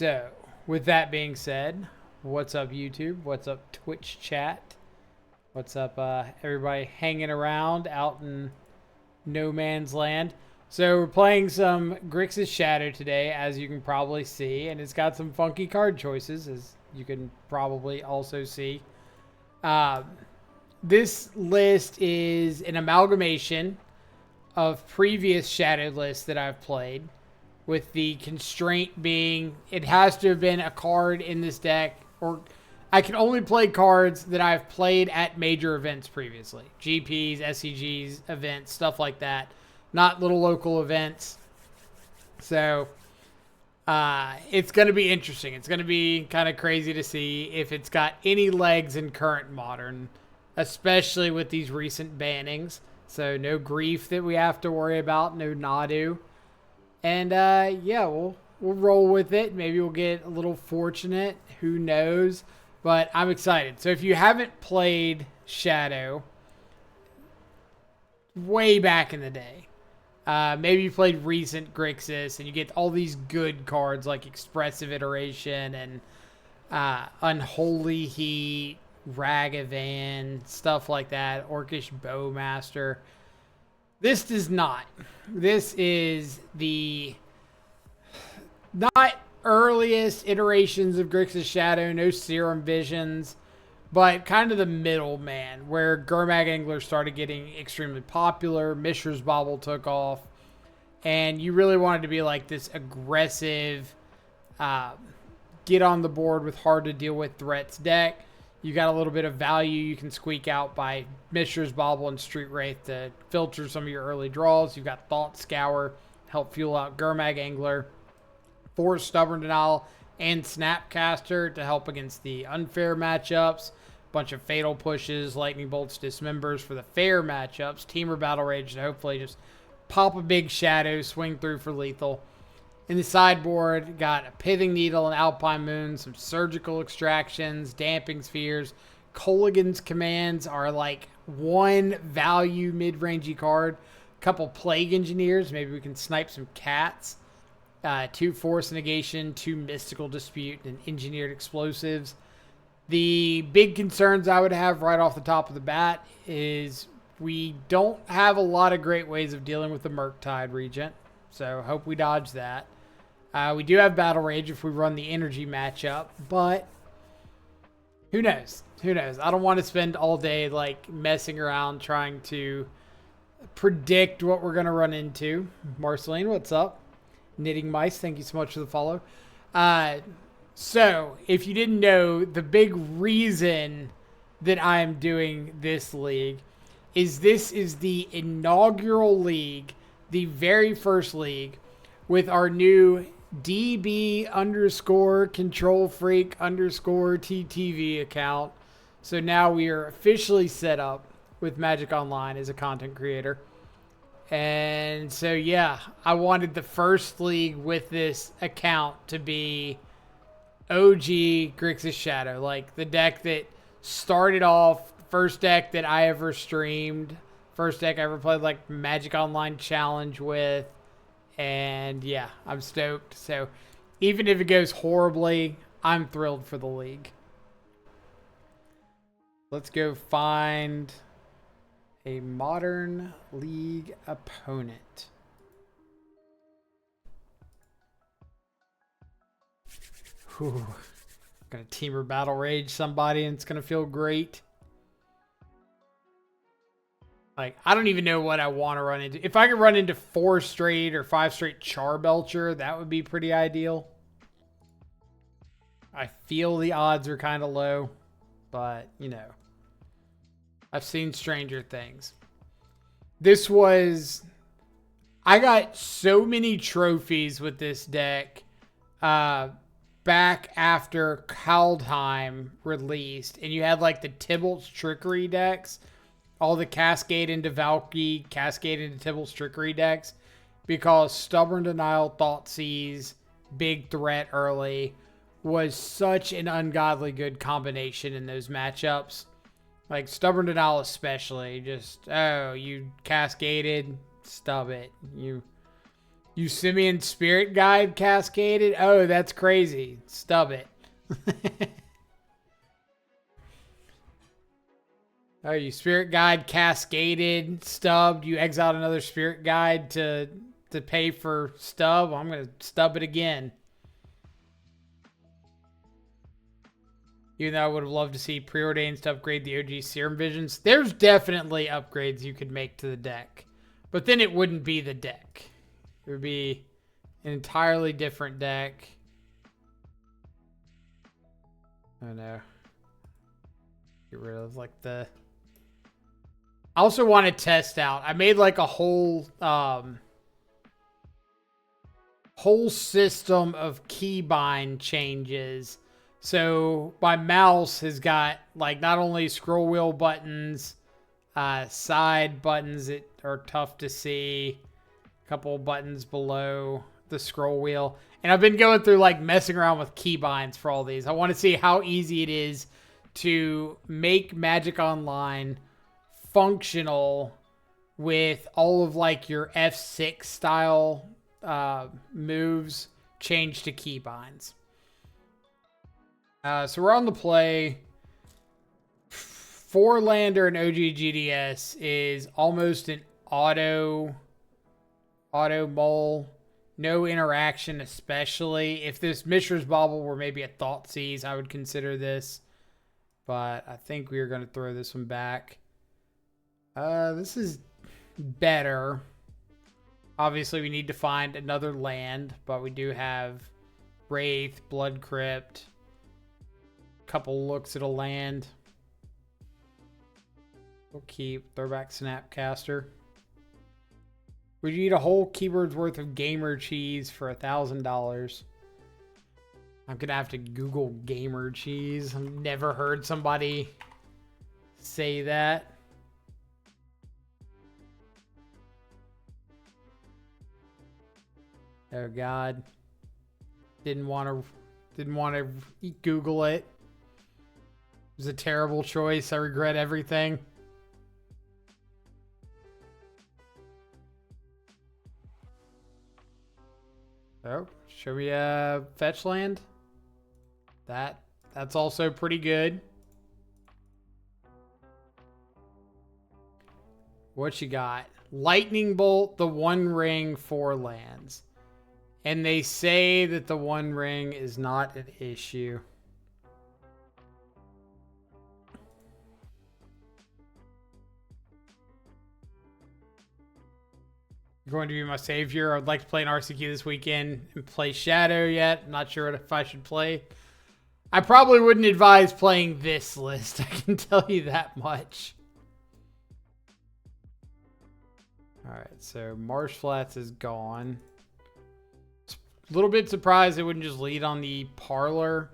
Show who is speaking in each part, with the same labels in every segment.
Speaker 1: So, with that being said, what's up YouTube? What's up Twitch chat? What's up everybody hanging around out in no man's land? So we're playing some Grixis Shadow today, as you can probably see, and it's got some funky card choices, as you can probably also see. This list is an amalgamation of previous Shadow lists that I've played, with the constraint being it has to have been a card in this deck, or I can only play cards that I've played at major events previously. GPs, SCGs, events, stuff like that. Not little local events. So, it's going to be interesting. It's going to be kind of crazy to see if it's got any legs in current Modern, especially with these recent bannings. So, no grief that we have to worry about. No Nadu. And, yeah, we'll roll with it. Maybe we'll get a little fortunate. Who knows? But I'm excited. So if you haven't played Shadow way back in the day, maybe you played recent Grixis and you get all these good cards like Expressive Iteration and Unholy Heat, Ragavan, stuff like that, Orcish Bowmaster. This does not. This is the not earliest iterations of Grixis Shadow, no Serum Visions, but kind of the middleman where Gurmag Angler started getting extremely popular, Mishra's Bauble took off, and you really wanted to be like this aggressive, get on the board with hard to deal with threats deck. You got a little bit of value you can squeak out by Mishra's Bauble and Street Wraith to filter some of your early draws. You've got Thought Scour, help fuel out Gurmag Angler. Force, Stubborn Denial, and Snapcaster to help against the unfair matchups. Bunch of Fatal Pushes, Lightning Bolts, Dismembers for the fair matchups. Teamer Battle Rage to hopefully just pop a big Shadow, swing through for lethal. In the sideboard, got a Pithing Needle and Alpine Moon, some Surgical Extractions, Damping Spheres. Colligan's Commands are like one value mid-rangey card. A couple Plague Engineers, maybe we can snipe some cats. 2 Force Negation, 2 Mystical Dispute, and Engineered Explosives. The big concerns I would have right off the top of the bat is we don't have a lot of great ways of dealing with the Murktide Regent, so hope we dodge that. We do have Battle Rage if we run the energy matchup, but who knows? Who knows? I don't want to spend all day like messing around trying to predict what we're going to run into. Marceline, what's up? Knitting Mice, thank you so much for the follow. So, if you didn't know, the big reason that I'm doing this league is this is the inaugural league, the very first league, with our new DB underscore control freak underscore TTV account. So now we are officially set up with Magic Online as a content creator. And so, yeah, I wanted the first league with this account to be OG Grixis Shadow. Like, the deck that started off, first deck that I ever streamed, first deck I ever played, like, Magic Online Challenge with. And, yeah, I'm stoked. So, even if it goes horribly, I'm thrilled for the league. Let's go find a Modern League opponent. Whew. Gonna Teamer Battle Rage somebody and it's gonna feel great. Like, I don't even know what I want to run into. If I could run into 4 straight or 5 straight Charbelcher, that would be pretty ideal. I feel the odds are kind of low, but, you know. I've seen stranger things. This was... I got so many trophies with this deck back after Kaldheim released. And you had like the Tybalt's Trickery decks. All the Cascade into Valkyrie, Cascade into Tybalt's Trickery decks. Because Stubborn Denial, Thoughtseize, Big Threat early was such an ungodly good combination in those matchups. Like, Stubborn Denial especially, just, oh, you cascaded, stub it. You You Simeon Spirit Guide cascaded? Oh, that's crazy. Stub it. Oh, you Spirit Guide cascaded, stubbed. You exiled another Spirit Guide to pay for stub. I'm going to stub it again. Even though I would have loved to see preordained to upgrade the OG Serum Visions. There's definitely upgrades you could make to the deck. But then it wouldn't be the deck. It would be an entirely different deck. Oh no. Get rid of like the... I also want to test out. I made like a whole system of keybind changes. So my mouse has got like not only scroll wheel buttons, side buttons that are tough to see, a couple buttons below the scroll wheel. And I've been going through like messing around with keybinds for all these. I want to see how easy it is to make Magic Online functional with all of like your F6 style moves changed to keybinds. So we're on the play. 4-lander and OG GDS is almost an auto mull. No interaction, especially. If this Mishra's Bauble were maybe a Thoughtseize, I would consider this. But I think we are going to throw this one back. This is better. Obviously, we need to find another land, but we do have Wraith, Blood Crypt, couple looks at a land. We'll keep Throwback Snapcaster. Would you eat a whole keyword's worth of gamer cheese for $1,000? I'm gonna have to Google gamer cheese. I've never heard somebody say that. Oh God. Didn't want to Google it. It was a terrible choice. I regret everything. Oh, should we fetch land? That's also pretty good. What you got? Lightning Bolt, the One Ring, 4 lands. And they say that the One Ring is not an issue. You're going to be my savior. I would like to play an RCQ this weekend and play Shadow yet. I'm not sure if I should play. I probably wouldn't advise playing this list. I can tell you that much. Alright, so Marsh Flats is gone. A little bit surprised they wouldn't just lead on the Parlor.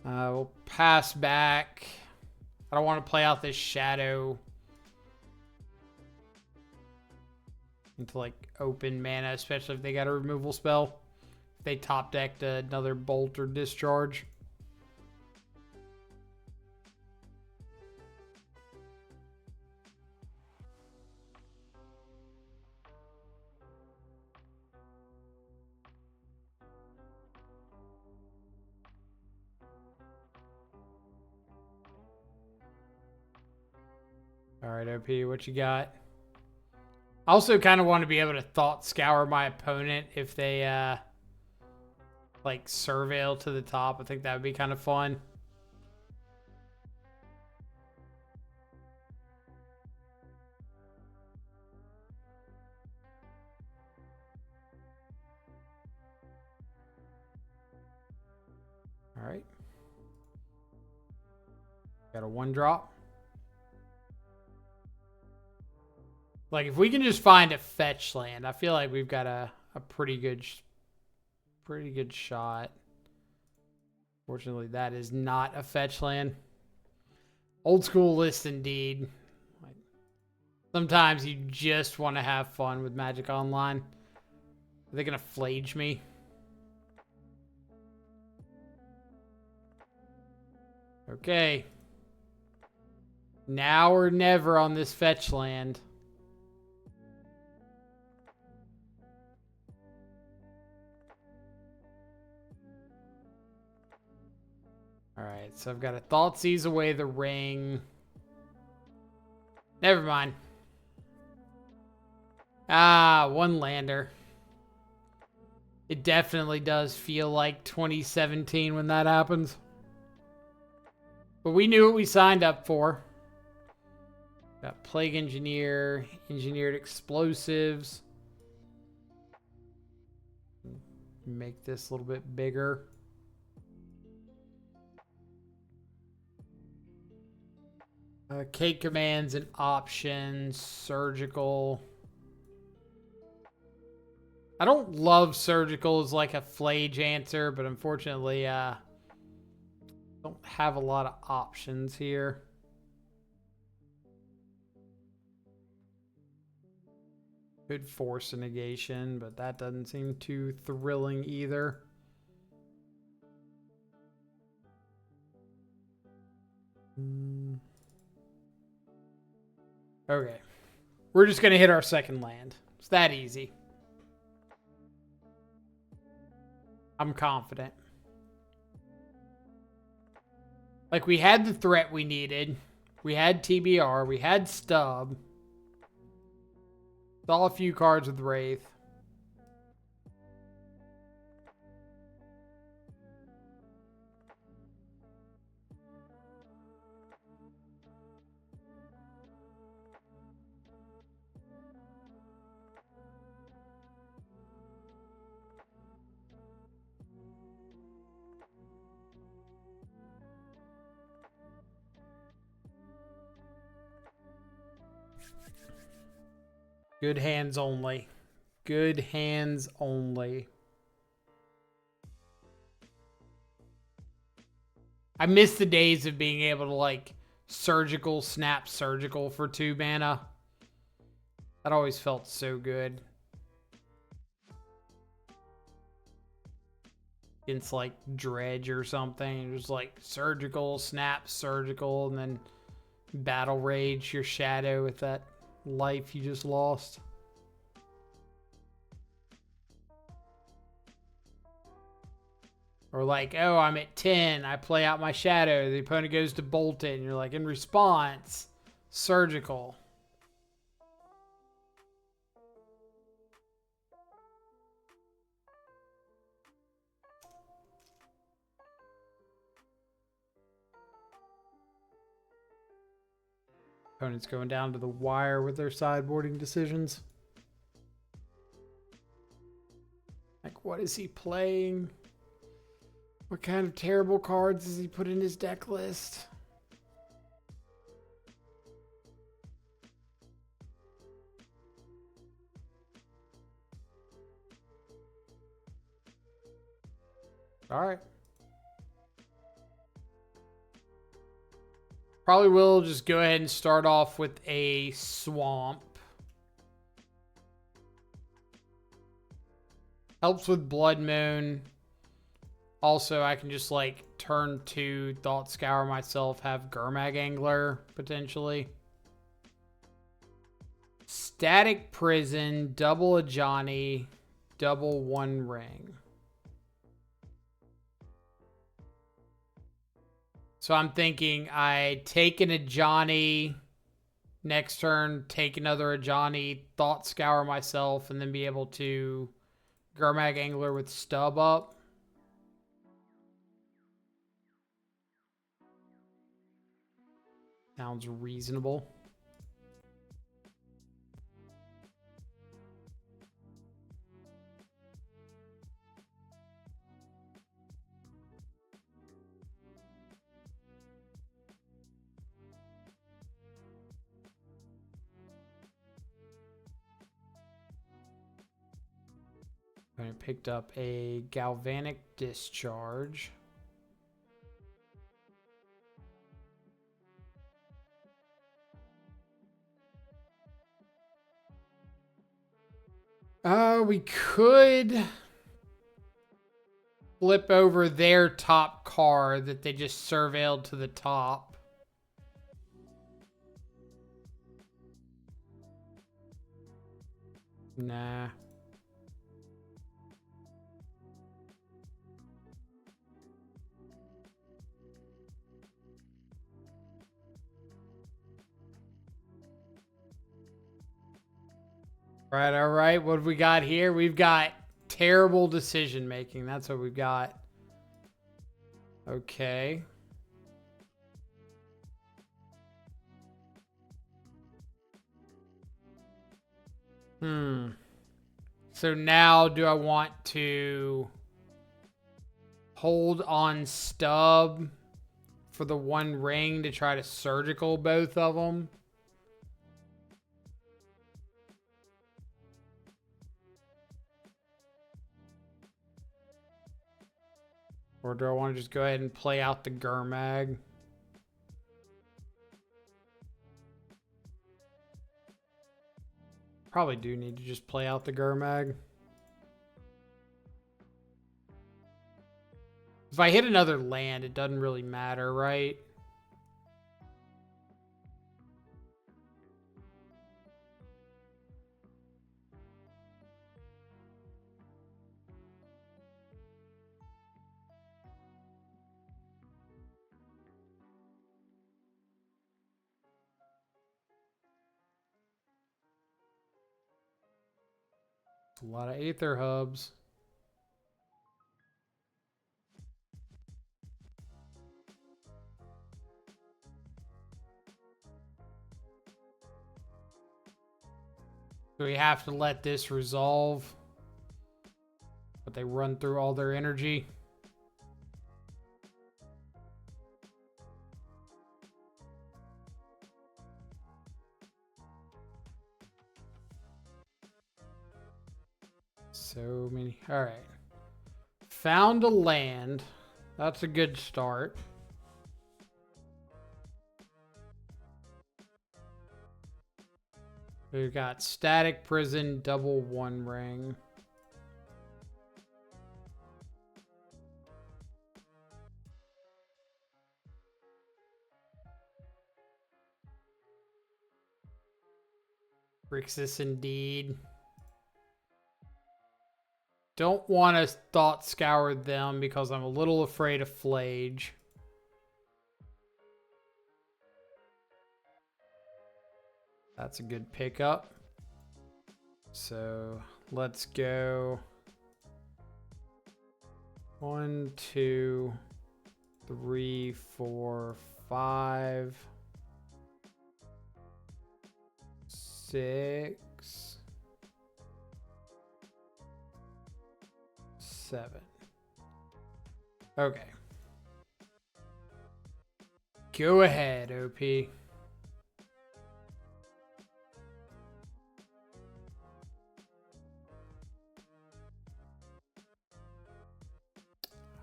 Speaker 1: We'll pass back. I don't want to play out this Shadow into like open mana, especially if they got a removal spell. If they top decked another Bolt or Discharge. All right, OP, what you got? I also kind of want to be able to thought scour my opponent if they like surveil to the top. I think that would be kind of fun. All right. Got a 1-drop. Like, if we can just find a fetch land, I feel like we've got a pretty good shot. Fortunately, that is not a fetch land. Old school list indeed. Like, sometimes you just want to have fun with Magic Online. Are they going to flage me? Okay. Now or never on this fetch land. Alright, so I've got a Thoughtseize away the ring. Never mind. Ah, one lander. It definitely does feel like 2017 when that happens. But we knew what we signed up for. Got Plague Engineer, Engineered Explosives. Make this a little bit bigger. K commands and options, surgical. I don't love surgical as like a flage answer, but unfortunately, don't have a lot of options here. Could force a negation, but that doesn't seem too thrilling either. Okay. We're just going to hit our second land. It's that easy. I'm confident. Like, we had the threat we needed. We had TBR. We had Stub. Saw a few cards with Wraith. Good hands only. Good hands only. I miss the days of being able to, like, surgical, snap surgical for 2 mana. That always felt so good. It's like Dredge or something. It was like surgical, snap surgical, and then battle rage your shadow with that life you just lost. Or like, oh, I'm at 10. I play out my shadow. The opponent goes to bolt it. And you're like, in response, surgical. Opponent's going down to the wire with their sideboarding decisions. Like, what is he playing? What kind of terrible cards does he put in his deck list? All right. Probably will just go ahead and start off with a swamp. Helps with Blood Moon. Also, I can just, like, turn 2, Thought Scour myself, have Gurmag Angler, potentially. Static Prison, double a Johnny, double 1 ring. So I'm thinking I take an Ajani, next turn, take another Ajani, Thought Scour myself, and then be able to Gurmag Angler with Stub up. Sounds reasonable. I picked up a Galvanic Discharge. We could flip over their top card that they just surveilled to the top. Nah. Right, all right. What have we got here? We've got terrible decision making. That's what we've got. Okay. So now do I want to hold on stub for the one ring to try to surgical both of them? Or do I want to just go ahead and play out the Gurmag? Probably do need to just play out the Gurmag. If I hit another land, it doesn't really matter, right? A lot of Aether Hubs. Do we have to let this resolve? But they run through all their energy. So many. All right. Found a land. That's a good start. We've got Static Prison, double one ring. Grixis indeed. Don't want to thought scour them because I'm a little afraid of Flage. That's a good pickup. So let's go 1, 2, 3, 4, 5, 6, 7. Okay. Go ahead, OP.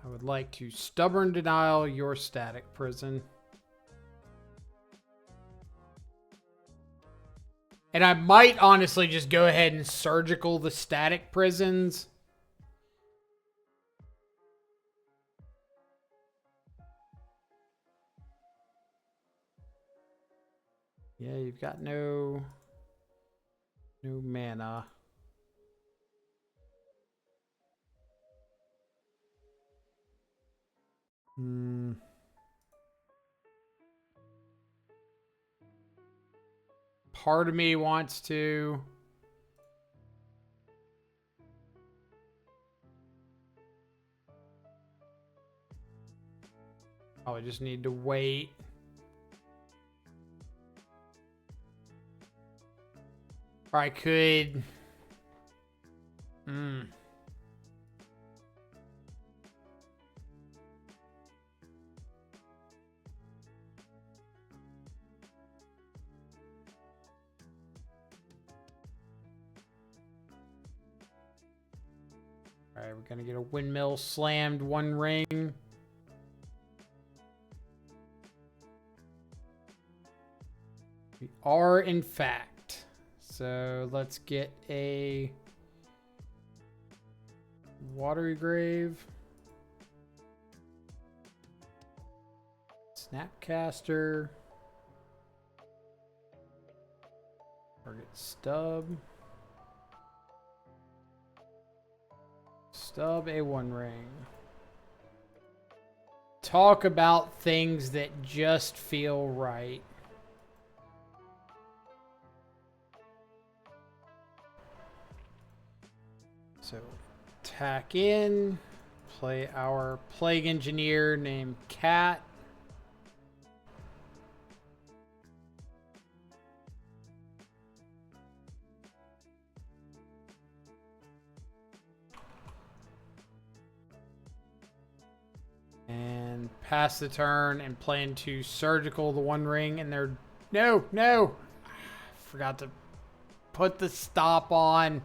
Speaker 1: I would like to stubborn denial your Static Prison. And I might honestly just go ahead and surgical the Static Prisons. Yeah, you've got no mana. Part of me wants to. Oh, I just need to wait. Or I could. Alright, we're gonna get a windmill slammed one ring. We are, in fact. So let's get a watery grave. Snapcaster. Target stub. Stub a one ring. Talk about things that just feel right. So, tack in, play our plague engineer named Cat. And pass the turn and play into surgical the one ring, and they're no. Forgot to put the stop on.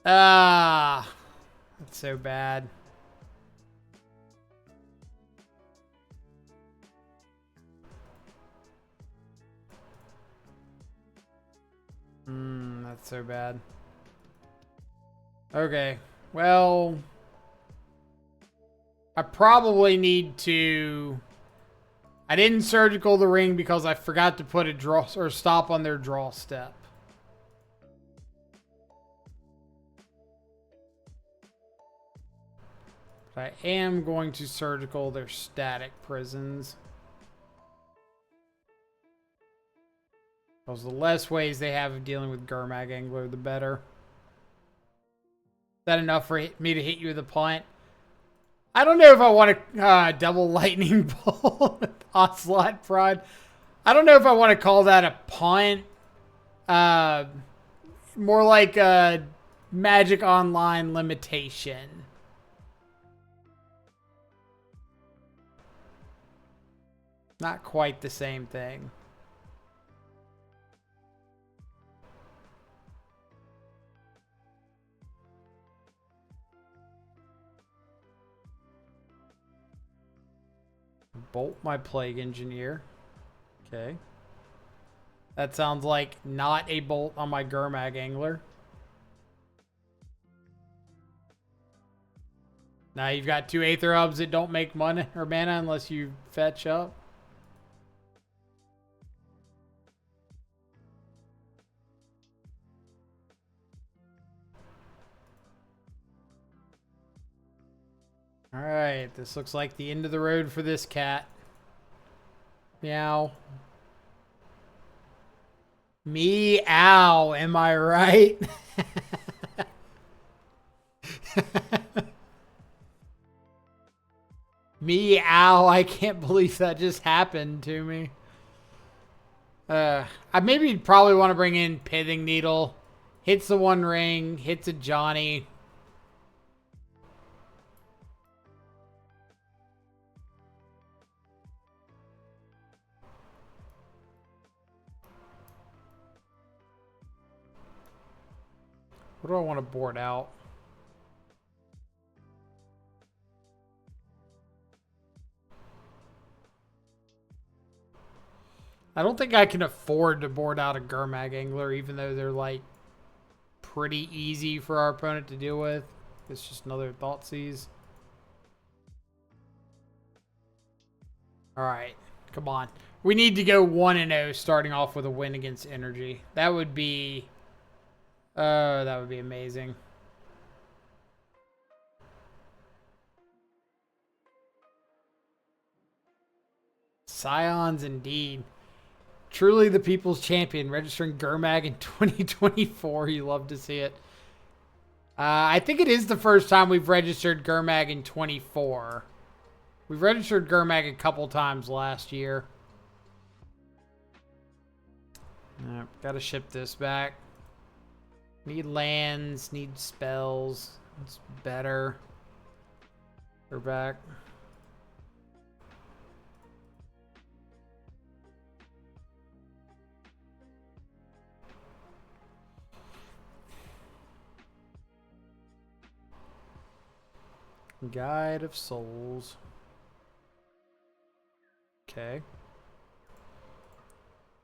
Speaker 1: Ah, that's so bad. That's so bad. Okay, well, I probably need to. I didn't surgical the ring because I forgot to put a draw or stop on their draw step. But I am going to surgical their static prisons. Because the less ways they have of dealing with Gurmag Angler, the better. Is that enough for me to hit you with a punt? I don't know if I want to double lightning bolt with Ocelot Prod. I don't know if I want to call that a punt. More like a Magic Online limitation. Not quite the same thing. Bolt my plague engineer. Okay. That sounds like not a bolt on my Gurmag Angler. Now you've got 2 Aether Hubs that don't make mana unless you fetch up. Alright, this looks like the end of the road for this cat. Meow. Meow, am I right? Meow, I can't believe that just happened to me. I maybe probably want to bring in Pithing Needle. Hits the one ring, hits a Johnny. What do I want to board out? I don't think I can afford to board out a Gurmag Angler, even though they're like pretty easy for our opponent to deal with. It's just another Thoughtseize. Alright, come on. We need to go 1-0 starting off with a win against Energy. That would be amazing. Scions indeed. Truly the people's champion, registering Gurmag in 2024. You love to see it. I think it is the first time we've registered Gurmag in 24. We've registered Gurmag a couple times last year. Gotta ship this back. Need lands, need spells. It's better. We're back. Guide of Souls. Okay.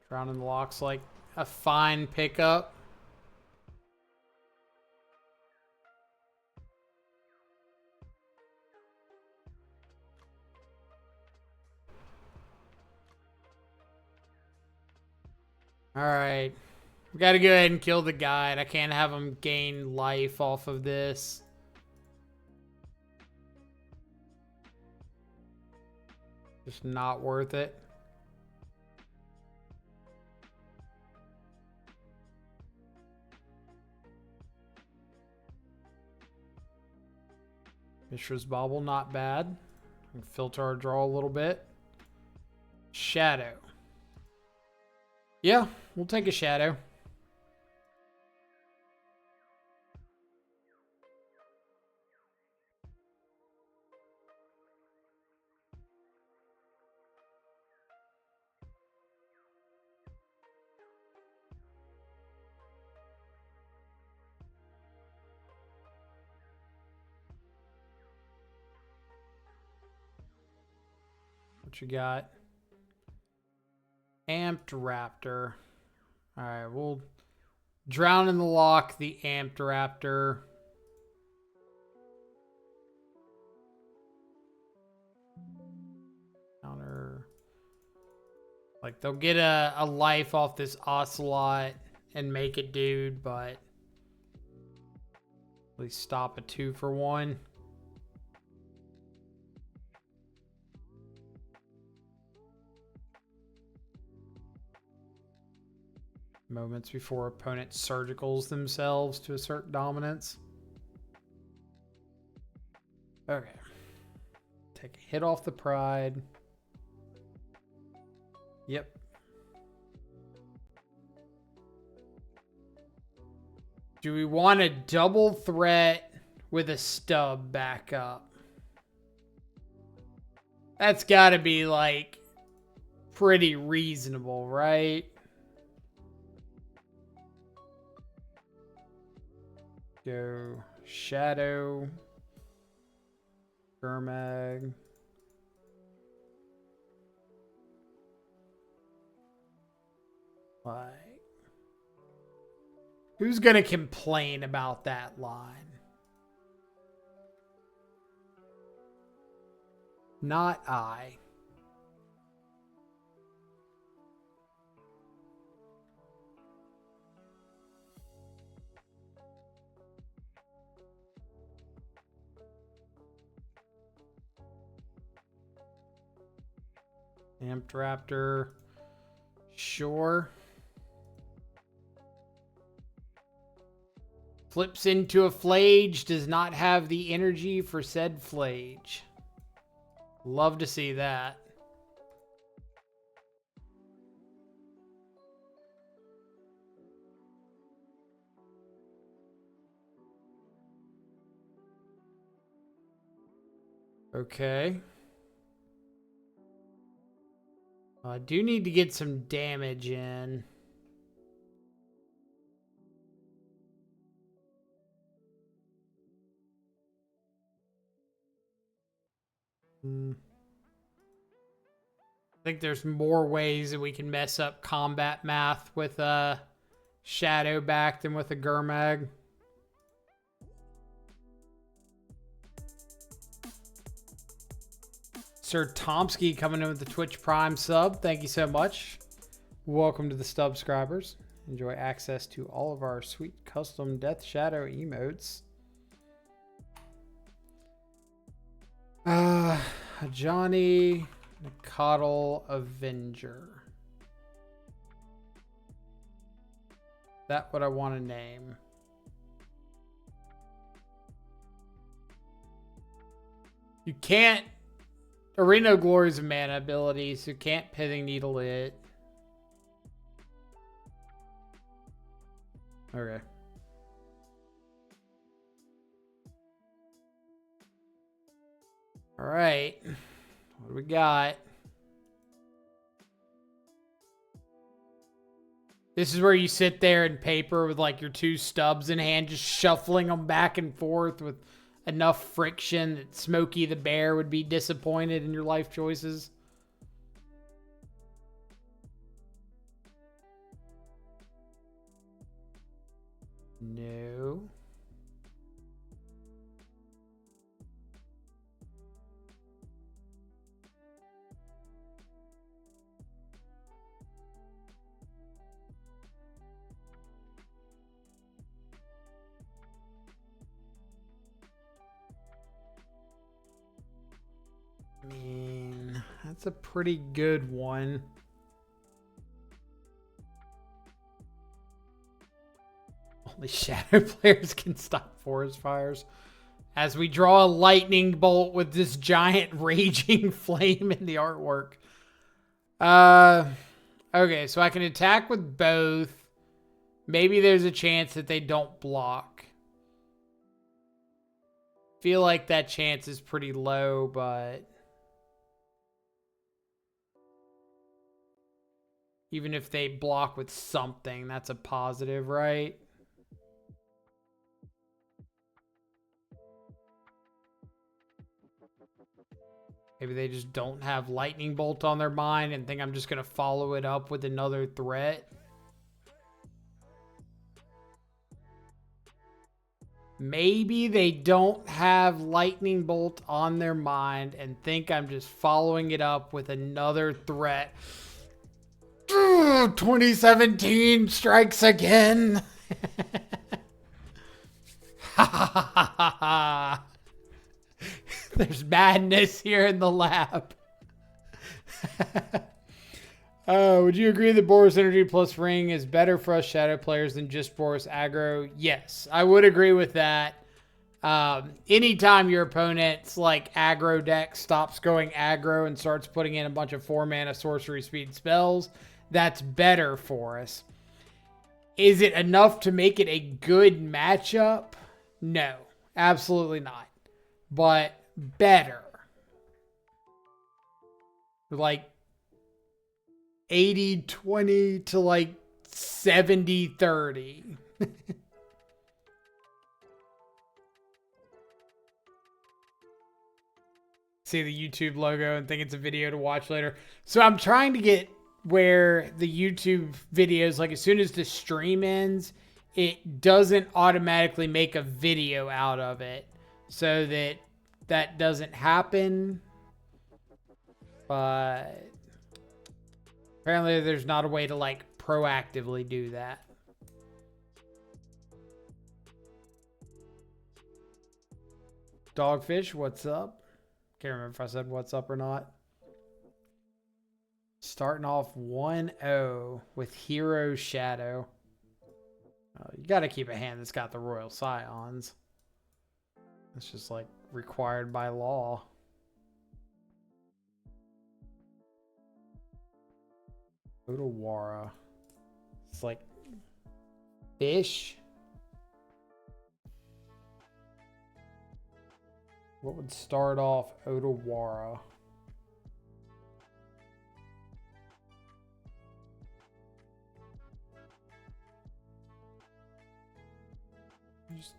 Speaker 1: Drowning the Lock's like a fine pickup. Alright. We gotta go ahead and kill the guide. I can't have him gain life off of this. Just not worth it. Mishra's Bauble, not bad. We can filter our draw a little bit. Shadow. Yeah, we'll take a shadow. What you got? Amped Raptor. Alright, we'll drown in the lock the Amped Raptor. Counter. Like, they'll get a life off this Ocelot and make it dude, but at least stop a 2-for-1. Moments before opponent surgicals themselves to assert dominance. Okay. Take a hit off the pride. Yep. Do we want a double threat with a stub backup? That's got to be like pretty reasonable, right? Go Shadow, Gurmag. Like, who's gonna complain about that line? Not I. Amped Raptor. Sure. Flips into a Flage. Does not have the energy for said Flage. Love to see that. Okay. I do need to get some damage in. I think there's more ways that we can mess up combat math with a Shadow back than with a Gurmag. Sir Tomsky coming in with the Twitch Prime sub. Thank you so much. Welcome to the subscribers. Enjoy access to all of our sweet custom Death Shadow emotes. Johnny Coddle Avenger. That what I want to name. You can't. Arena of Glory is a mana ability, so you can't Pithing Needle it. Okay. All right. What do we got? This is where you sit there in paper with like your 2 stubs in hand, just shuffling them back and forth with enough friction that Smokey the Bear would be disappointed in your life choices. No. I mean, that's a pretty good one. Only Shadow players can stop forest fires. As we draw a lightning bolt with this giant raging flame in the artwork. Okay, so I can attack with both. Maybe there's a chance that they don't block. Feel like that chance is pretty low, but even if they block with something, that's a positive, right? Maybe they just don't have lightning bolt on their mind and think I'm just going to follow it up with another threat. Maybe they don't have lightning bolt on their mind and think I'm just following it up with another threat. 2017 strikes again. There's madness here in the lab. Would you agree that Boros Energy plus Ring is better for us Shadow players than just Boros aggro? Yes, I would agree with that. Anytime your opponent's like aggro deck stops going aggro and starts putting in a bunch of 4-mana sorcery speed spells, that's better for us. Is it enough to make it a good matchup? No, absolutely not. But better. Like 80-20 to like 70-30. See the YouTube logo and think it's a video to watch later. So I'm trying to get where the YouTube videos, like as soon as the stream ends, it doesn't automatically make a video out of it. So that doesn't happen. But apparently there's not a way to like proactively do that. Dogfish, what's up? Can't remember if I said what's up or not. Starting off 1-0 with Hero Shadow. You got to keep a hand that's got the Royal Scions. It's just like required by law. Otawara. It's like fish. What would start off Otawara? Just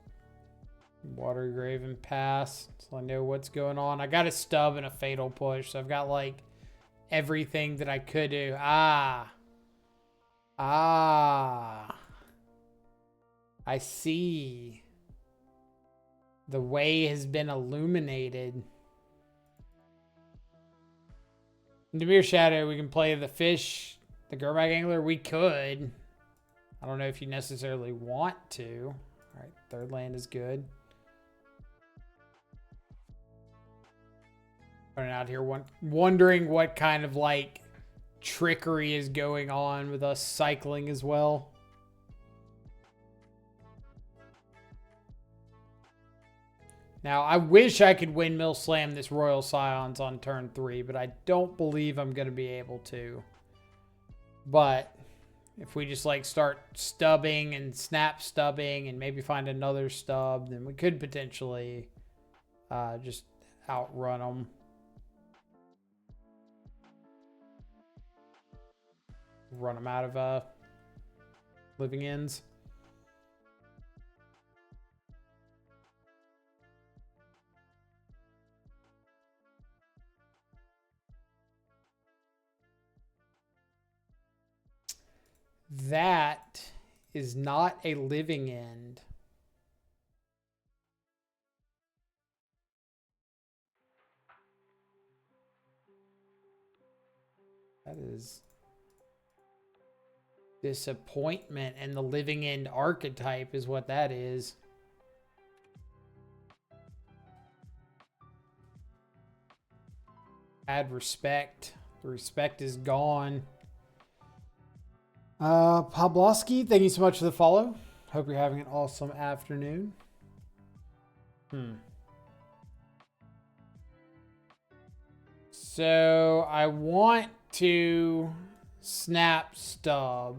Speaker 1: Water Grave and pass, so I know what's going on. I got a stub and a fatal push, so I've got like everything that I could do. I see. The way has been illuminated. In Demir Shadow, we can play the fish, the Gurmag Angler. We could. I don't know if you necessarily want to. All right, third land is good. Running out here wondering what kind of like trickery is going on with us cycling as well. Now, I wish I could windmill slam this Royal Scions on turn 3, but I don't believe I'm going to be able to. But if we just like start stubbing and snap stubbing and maybe find another stub, then we could potentially just outrun them. Run them out of living ends. That is not a living end. That is disappointment, and the living end archetype is what that is. Add respect. The respect is gone. Pabloski, thank you so much for the follow. Hope you're having an awesome afternoon. So I want to snap stub.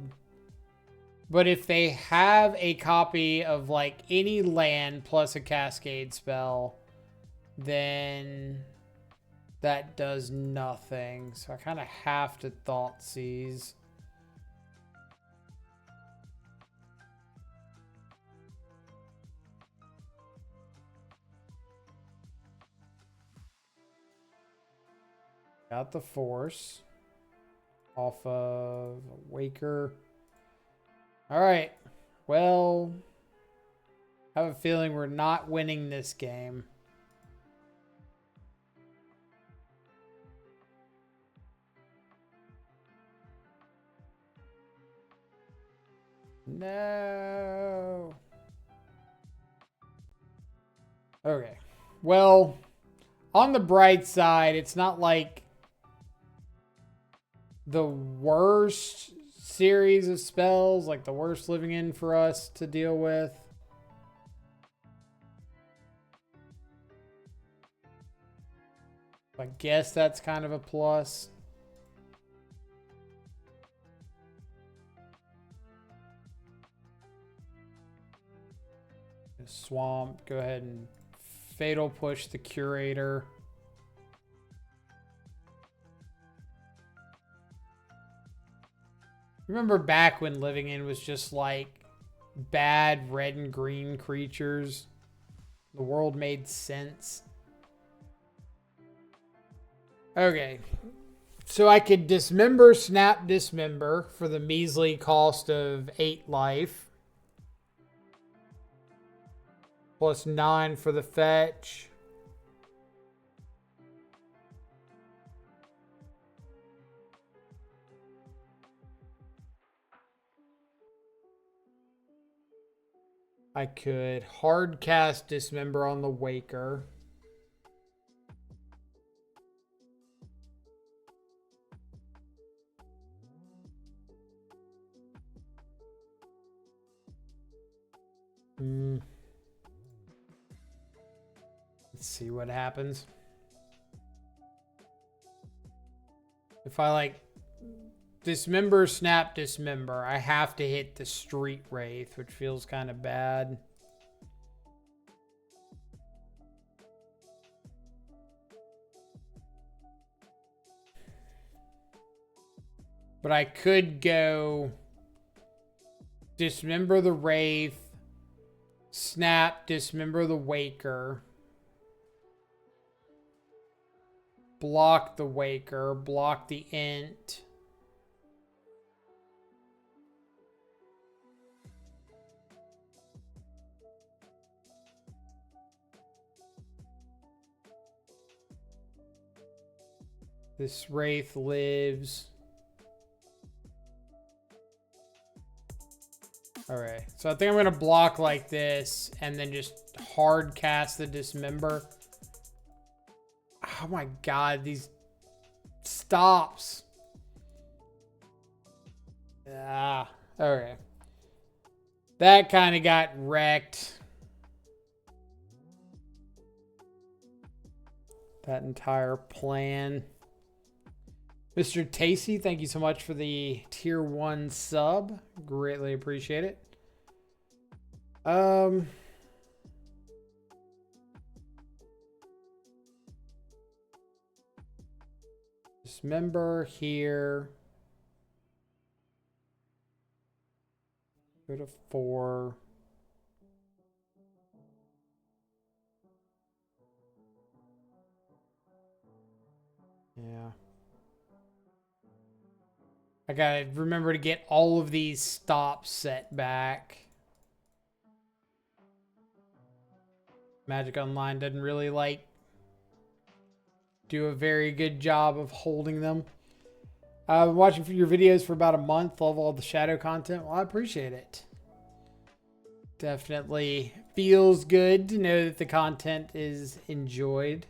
Speaker 1: But if they have a copy of like any land plus a cascade spell, then that does nothing. So I kind of have to thought seize. Got the force off of Waker. All right. Well, I have a feeling we're not winning this game. No. Okay. Well, on the bright side, it's not like the worst series of spells, like the worst living in for us to deal with. I guess that's kind of a plus. Swamp, go ahead and fatal push the curator. Remember back when living in was just like bad red and green creatures? The world made sense. Okay. So I could dismember, snap, dismember for the measly cost of 8 life. Plus 9 for the fetch. I could hard cast dismember on the Waker. Let's see what happens. If I like dismember, snap, dismember, I have to hit the Street Wraith, which feels kind of bad. But I could go dismember the Wraith, snap, dismember the Waker, block the Waker, block the Int. This Wraith lives. Alright, so I think I'm going to block like this and then just hard cast the dismember. Oh my god, these stops. Ah, okay. That kind of got wrecked. That entire plan. Mr. Tasty, thank you so much for the tier 1 sub. Greatly appreciate it. Dismember here. Go to 4. Yeah. I gotta remember to get all of these stops set back. Magic Online doesn't really like do a very good job of holding them. I've been watching your videos for about a month. Love all the shadow content. Well, I appreciate it. Definitely feels good to know that the content is enjoyed.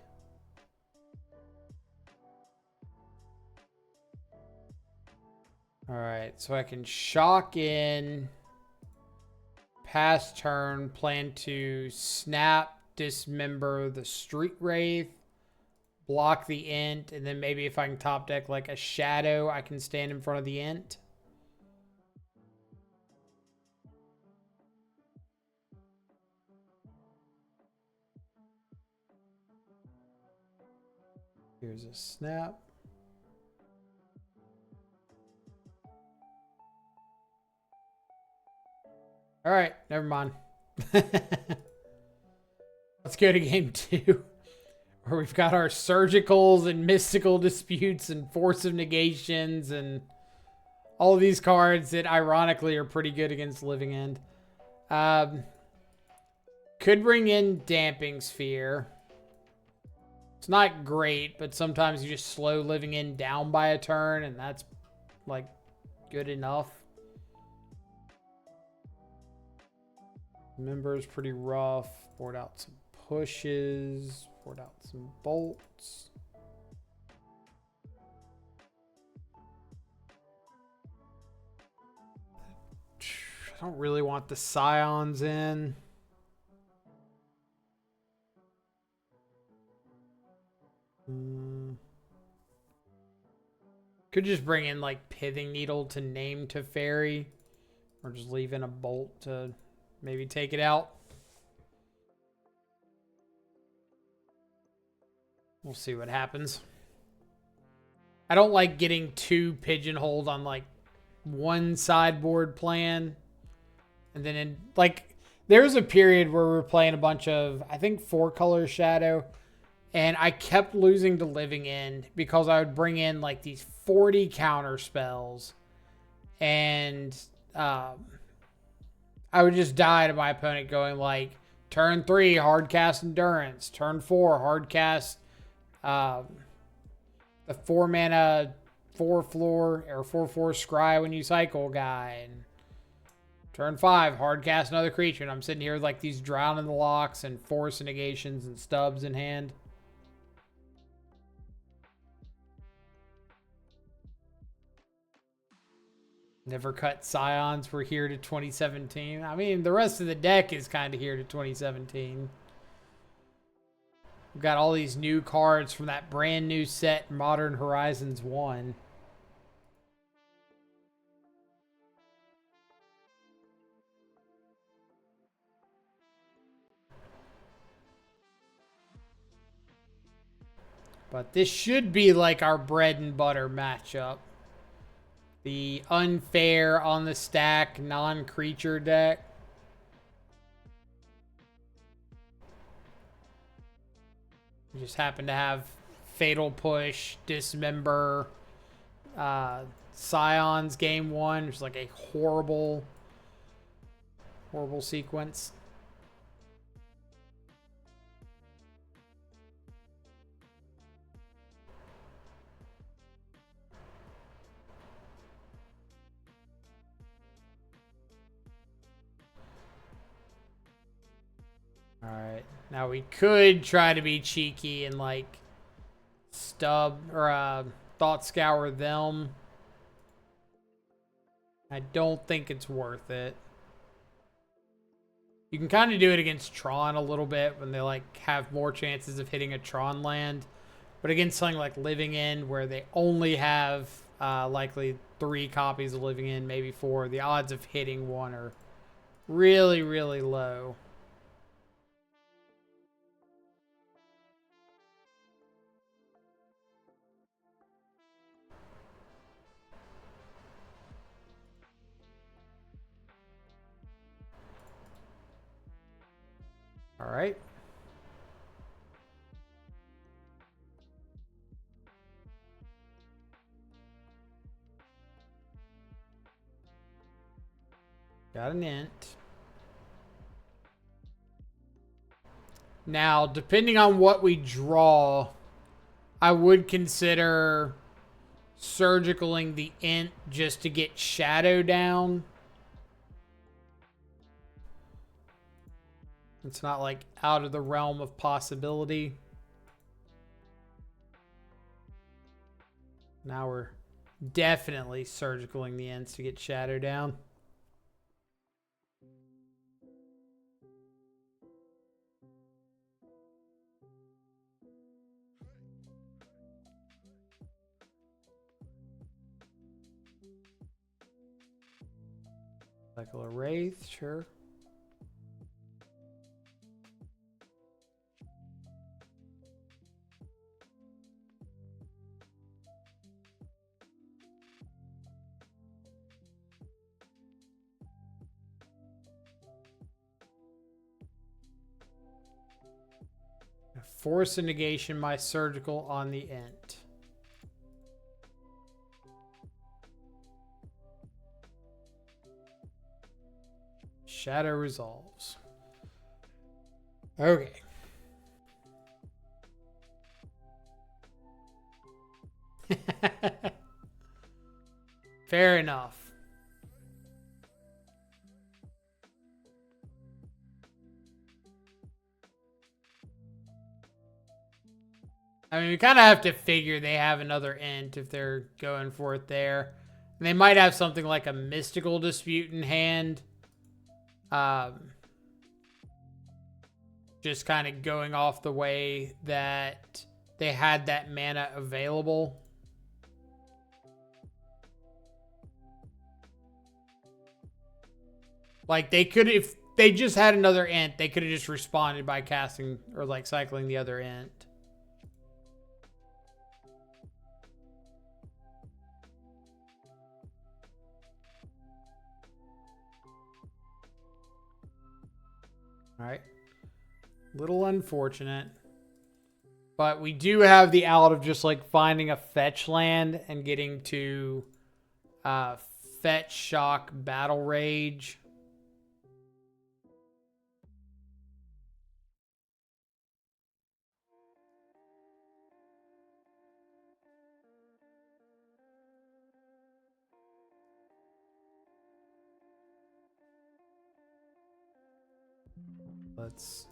Speaker 1: All right, so I can shock in, pass turn, plan to snap, dismember the Street Wraith, block the int, and then maybe if I can top deck like a shadow, I can stand in front of the int. Here's a snap. All right, never mind. Let's go to game 2, where we've got our surgicals and mystical disputes and force of negations and all of these cards that ironically are pretty good against Living End. Could bring in Damping Sphere. It's not great, but sometimes you just slow Living End down by a turn, and that's like good enough. Member's pretty rough. Board out some pushes. Board out some bolts. I don't really want the Scions in. Could just bring in like Pithing Needle to name Teferi. Or just leave in a bolt to maybe take it out. We'll see what happens. I don't like getting too pigeonholed on like one sideboard plan. And then in like there was a period where we were playing a bunch of, I think, 4-color Shadow. And I kept losing to Living End because I would bring in like these 40 counter spells. And I would just die to my opponent going like, turn 3, hard cast Endurance. Turn 4, hard cast the 4-mana 4/4 or 4/4 Scry when you cycle guy. And turn 5, hard cast another creature. And I'm sitting here with like these Drown in the Locks and Force and Negations and Stubs in hand. Never Cut Scions were here to 2017. I mean, the rest of the deck is kind of here to 2017. We've got all these new cards from that brand new set, Modern Horizons 1. But this should be like our bread and butter matchup. The unfair on the stack non-creature deck. We just happen to have Fatal Push, Dismember, Scions game 1, which is like a horrible sequence. Alright, now we could try to be cheeky and like stub or thought scour them. I don't think it's worth it. You can kind of do it against Tron a little bit when they like have more chances of hitting a Tron land. But against something like Living End where they only have likely 3 copies of Living End, maybe 4, the odds of hitting one are really, really low. All right. Got an int. Now, depending on what we draw, I would consider surgicaling the int just to get shadow down. It's not like out of the realm of possibility. Now we're definitely surgicaling the ints to get shadow down. Cycle a Wraith, sure. Force a negation my surgical on the int. Shadow resolves. Okay. Fair enough. I mean, we kind of have to figure they have another int if they're going for it there. And they might have something like a mystical dispute in hand. Just kind of going off the way that they had that mana available. Like, they could, if they just had another int, they could have just responded by casting or like cycling the other int. All right. Little unfortunate. But we do have the out of just like finding a fetch land and getting to fetch shock battle rage. Let's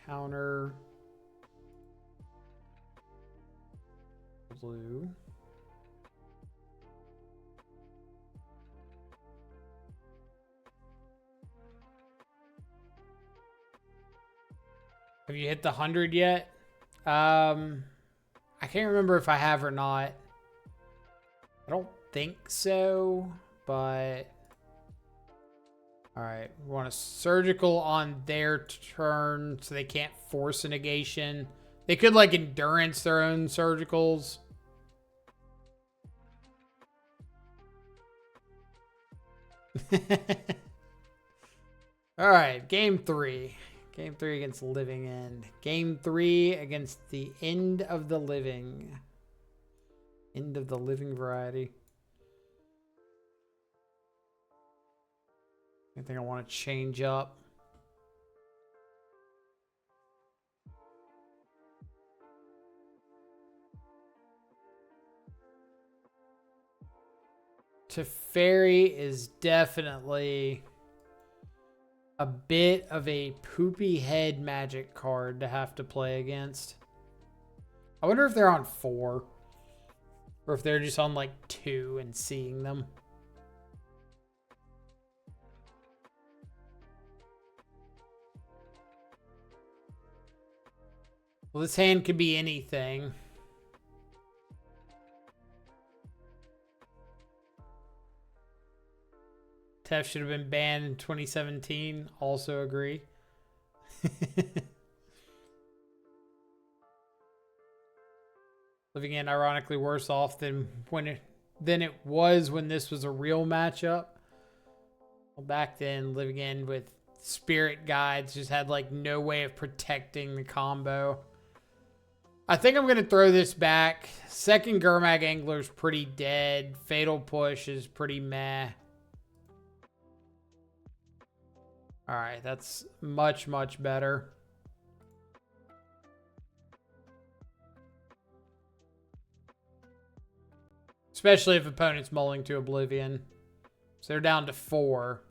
Speaker 1: counter blue. Have you hit the 100 yet? I can't remember if I have or not. I don't think so, but all right, we want a surgical on their turn so they can't force a negation. They could like endurance their own surgicals. All right, game 3. Game 3 against Living End. Game 3 against the End of the Living. End of the Living variety. Anything I want to change up? Teferi is definitely a bit of a poopy head magic card to have to play against. I wonder if they're on 4. Or if they're just on like 2 and seeing them. Well, this hand could be anything. Tef should have been banned in 2017. Also agree. Living End ironically worse off than it was when this was a real matchup. Well, back then, Living End with Spirit Guides just had like no way of protecting the combo. I think I'm going to throw this back. Second Gurmag Angler's pretty dead. Fatal Push is pretty meh. Alright, that's much, much better. Especially if opponent's mulling to Oblivion. So they're down to 4.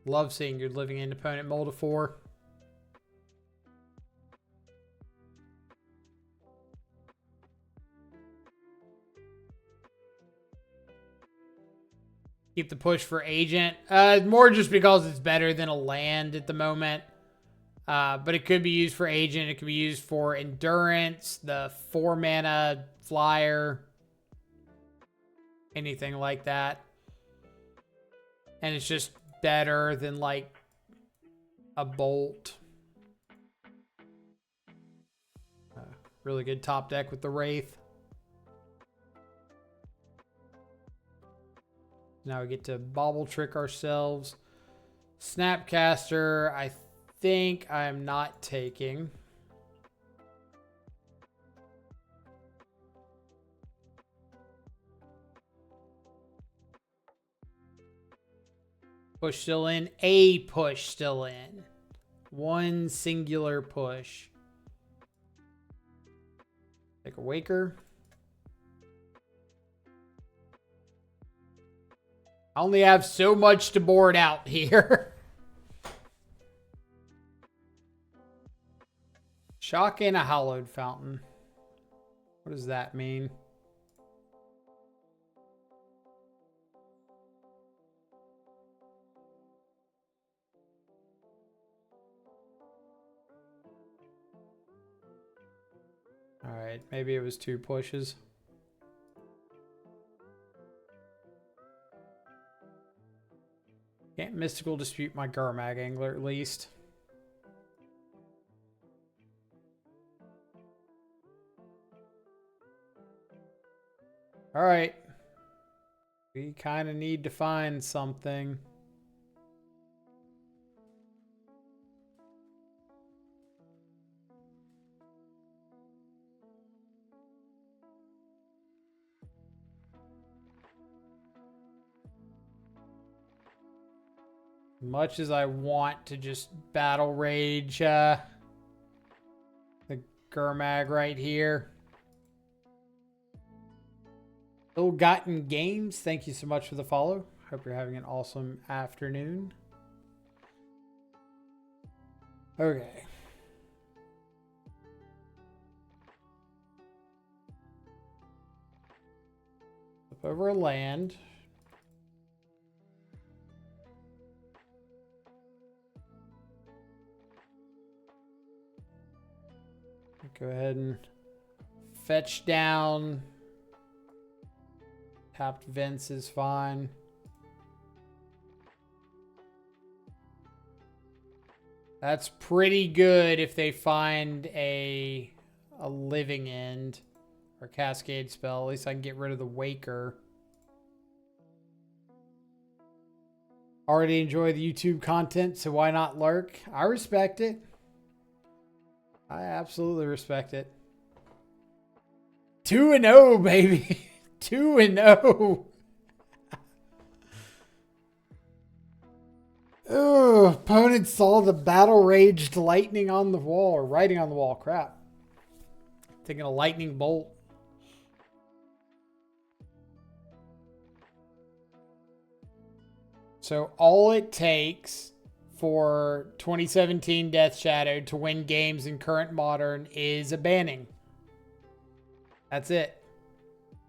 Speaker 1: Love seeing your Living End opponent mull to 4. Keep the push for Agent. More just because it's better than a land at the moment. But it could be used for agent. It could be used for endurance, the 4 mana flyer, anything like that. And it's just better than like a bolt. Really good top deck with the Wraith. Now we get to Bauble Trick ourselves. Snapcaster, I think I'm not taking. Push still in. A push still in. One singular push. Take a Waker. I only have so much to board out here. Shock and a Hallowed Fountain. What does that mean? All right, maybe it was 2 pushes. Can't Mystical Dispute my Garmag Angler at least. All right. We kind of need to find something. Much as I want to just battle rage the Gurmag right here. Ill-Gotten Games, thank you so much for the follow. Hope you're having an awesome afternoon. Okay. Flip over a land. Go ahead and fetch down. Tapped Vents is fine. That's pretty good if they find a Living End or Cascade spell. At least I can get rid of the Waker. Already enjoy the YouTube content, so why not lurk? I respect it. I absolutely respect it. 2-0, baby. 2-0. Oh, opponent saw the battle raged lightning on the wall, or writing on the wall. Crap. Taking a lightning bolt. So all it takes for 2017 Death Shadow to win games in current modern is a banning. That's it.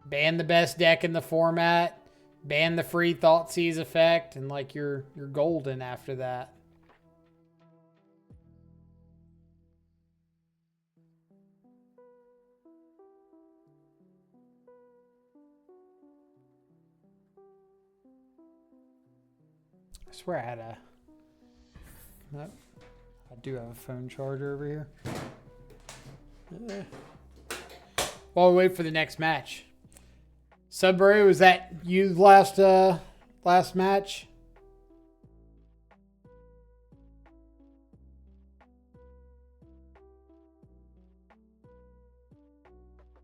Speaker 1: Ban the best deck in the format, ban the free Thoughtseize effect, and like you're golden after that. I swear I had a... Nope. I do have a phone charger over here. While we wait for the next match. Sudbury, was that you last match?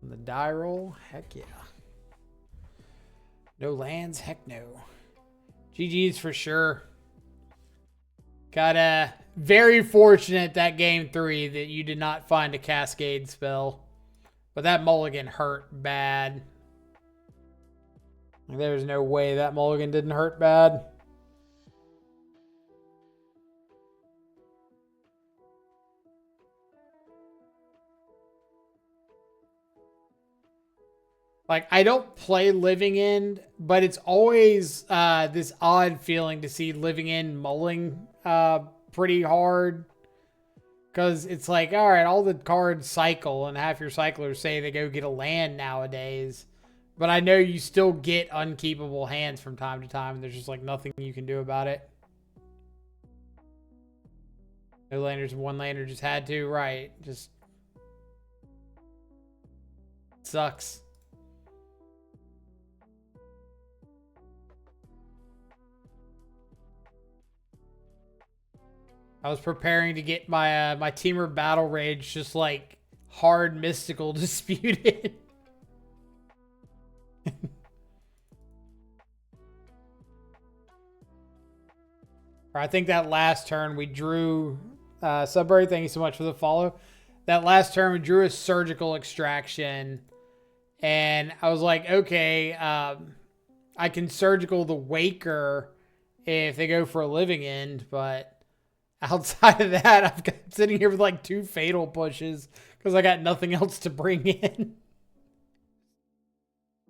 Speaker 1: On the die roll? Heck yeah. No lands? Heck no. GG's for sure. Got very fortunate that game 3 that you did not find a Cascade spell. But that mulligan hurt bad. There's no way that mulligan didn't hurt bad. Like, I don't play Living End, but it's always this odd feeling to see Living End mulling pretty hard. Because it's like, all right, all the cards cycle, and half your cyclers say they go get a land nowadays. But I know you still get unkeepable hands from time to time, and there's just like nothing you can do about it. No landers, one lander just had to, right? Just sucks. I was preparing to get my my Teamer Battle Rage just like hard mystical disputed. I think that last turn we drew Sudbury, thank you so much for the follow. That last turn we drew a surgical extraction, and I was like, okay, I can surgical the Waker if they go for a living end, but outside of that, I've got sitting here with like 2 fatal pushes because I got nothing else to bring in.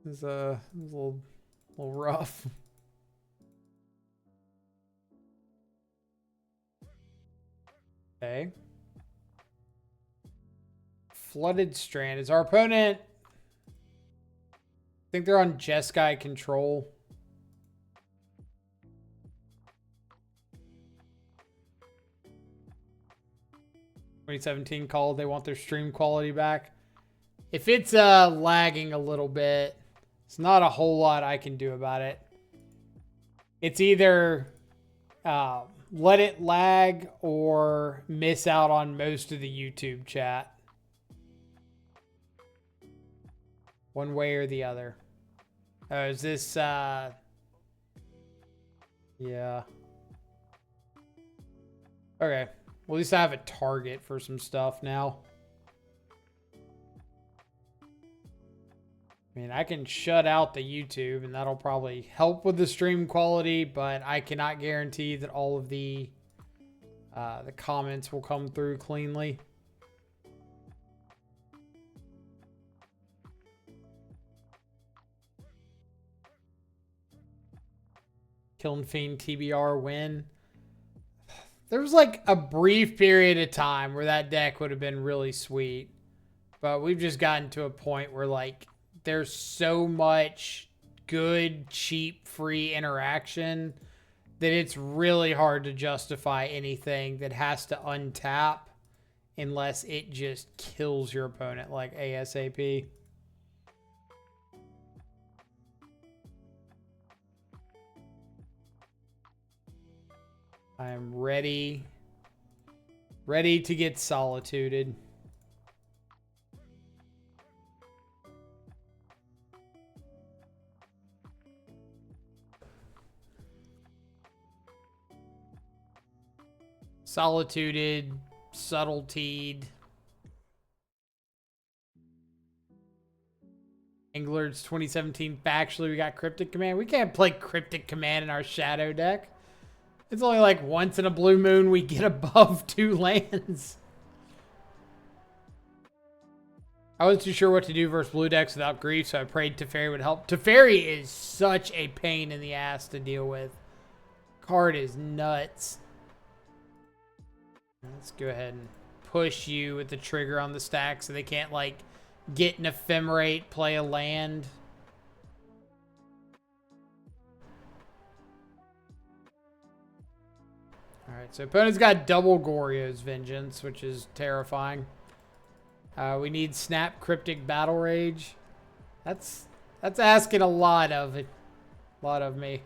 Speaker 1: It's a little rough. Okay. Flooded Strand. Is our opponent... I think they're on Jeskai control. (2017) called. They want their stream quality back. If it's lagging a little bit, it's not a whole lot I can do about it. It's either let it lag or miss out on most of the YouTube chat. One way or the other. Oh, is this yeah. Okay. Well, at least I have a target for some stuff now. I mean, I can shut out the YouTube, and that'll probably help with the stream quality, but I cannot guarantee that all of the comments will come through cleanly. Kiln Fiend TBR win. There was like a brief period of time where that deck would have been really sweet, but we've just gotten to a point where like there's so much good, cheap, free interaction that it's really hard to justify anything that has to untap unless it just kills your opponent like ASAP. I am ready to get solituded. Solituded, subtletied. Angler's 2017 factually, we got Cryptic Command. We can't play Cryptic Command in our Shadow deck. It's only like once in a blue moon we get above 2 lands. I wasn't too sure what to do versus blue decks without grief, so I prayed Teferi would help. Teferi is such a pain in the ass to deal with. Card is nuts. Let's go ahead and push you with the trigger on the stack so they can't like get an ephemerate, play a land. Alright, so opponent's got double Goryo's Vengeance, which is terrifying. We need Snap Cryptic Battle Rage. That's asking a lot of it. A lot of me.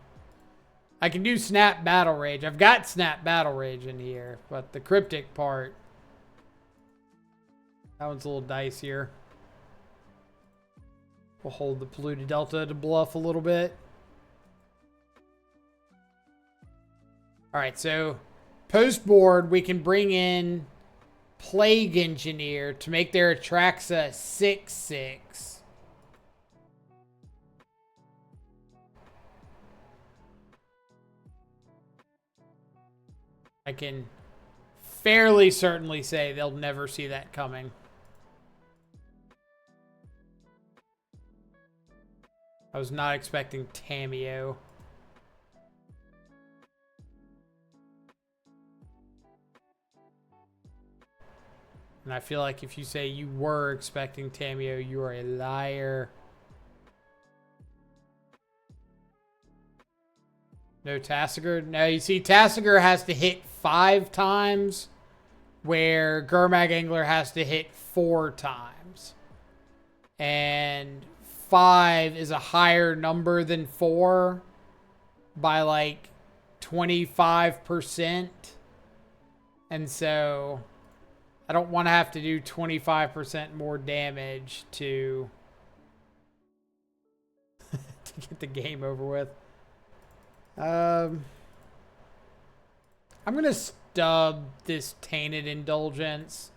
Speaker 1: I can do Snap Battle Rage. I've got Snap Battle Rage in here, but the Cryptic part, that one's a little dicier. We'll hold the Polluted Delta to bluff a little bit. Alright, so post board, we can bring in Plague Engineer to make their Atraxa 6/6. I can fairly certainly say they'll never see that coming. I was not expecting Tamiyo. And I feel like if you say you were expecting Tameo, you are a liar. No Tassiger? No, you see, Tassiger has to hit 5 times, where Gurmag Angler has to hit 4 times. And 5 is a higher number than 4 by like 25%. And so I don't want to have to do 25% more damage to get the game over with. I'm going to stub this Tainted Indulgence.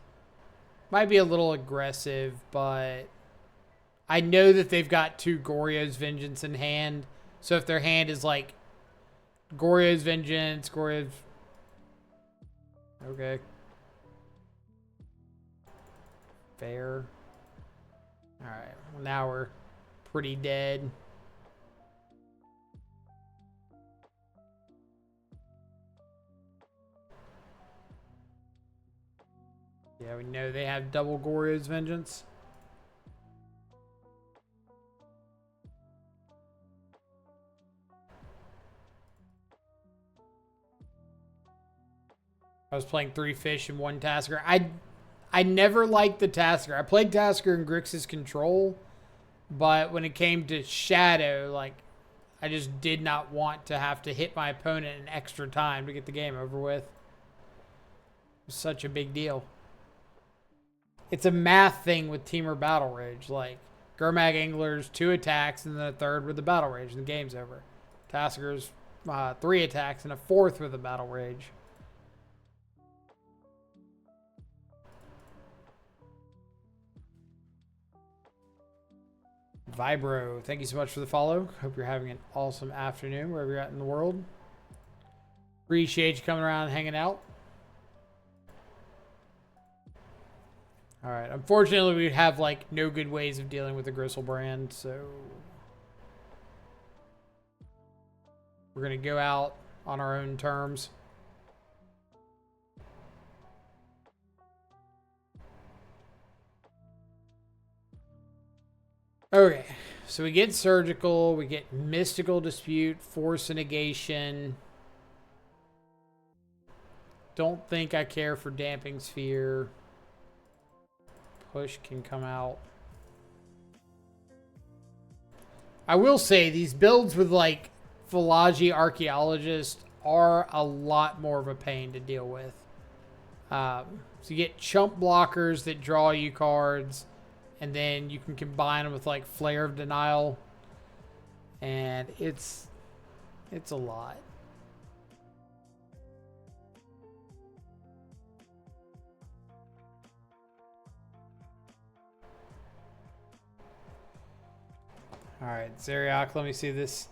Speaker 1: Might be a little aggressive, but I know that they've got 2 Goryo's Vengeance in hand. So if their hand is like Goryo's Vengeance, Goryo's... Okay. Fair. Alright, well now we're pretty dead. Yeah, we know they have double Goryo's Vengeance. I was playing 3 fish and 1 Tasker. I never liked the Tasker. I played Tasker in Grixis Control, but when it came to Shadow, like, I just did not want to have to hit my opponent an extra time to get the game over with. It was such a big deal. It's a math thing with Teamer Battle Rage. Like, Gurmag Angler's 2 attacks and then a 3rd with the Battle Rage and the game's over. Tasker's 3 attacks and a 4th with the Battle Rage. Vibro, thank you so much for the follow. Hope you're having an awesome afternoon wherever you're at in the world. Appreciate you coming around and hanging out. Alright, unfortunately we have like no good ways of dealing with the Griselbrand, so we're going to go out on our own terms. Okay, so we get Surgical, we get Mystical Dispute, Force of Negation. Don't think I care for Damping Sphere. Push can come out. I will say, these builds with like Philology Archaeologist are a lot more of a pain to deal with. So you get chump blockers that draw you cards. And then you can combine them with like Flare of Denial. And it's a lot. Alright, Zeriak, let me see this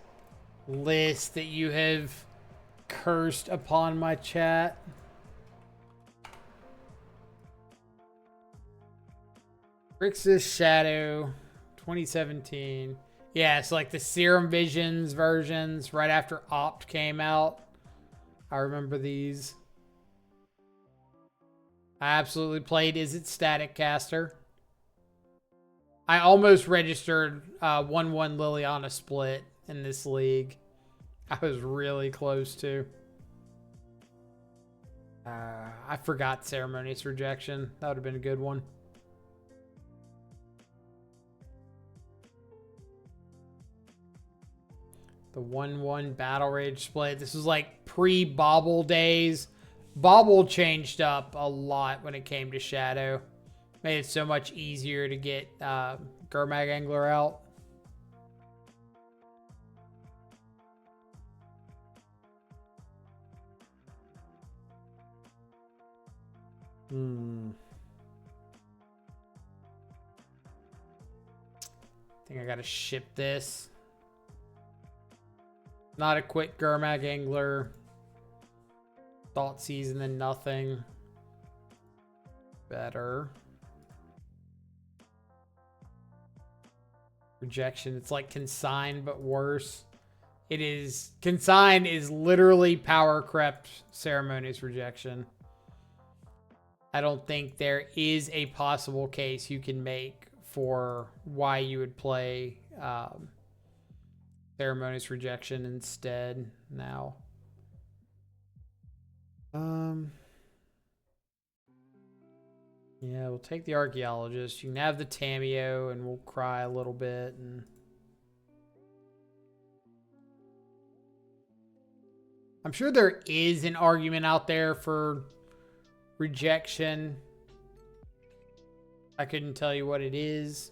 Speaker 1: list that you have cursed upon my chat. Grixis Shadow 2017. Yeah, it's like the Serum Visions versions right after Opt came out. I remember these. I absolutely played Izzet Static Caster. I almost registered 1-1 Liliana split in this league. I was really close to. I forgot Ceremonious Rejection. That would have been a good one. The 1-1 Battle Rage split. This was like pre-Bobble days. Bobble changed up a lot when it came to Shadow. Made it so much easier to get Gurmag Angler out. I think I gotta ship this. Not a quick Gurmag Angler. Thought Season than nothing. Better. Rejection. It's like Consign, but worse. It is... Consign is literally power crept Ceremonious Rejection. I don't think there is a possible case you can make for why you would play Ceremonious Rejection instead now. Yeah, we'll take the Archaeologist. You can have the Tameo, and we'll cry a little bit. And I'm sure there is an argument out there for rejection. I couldn't tell you what it is.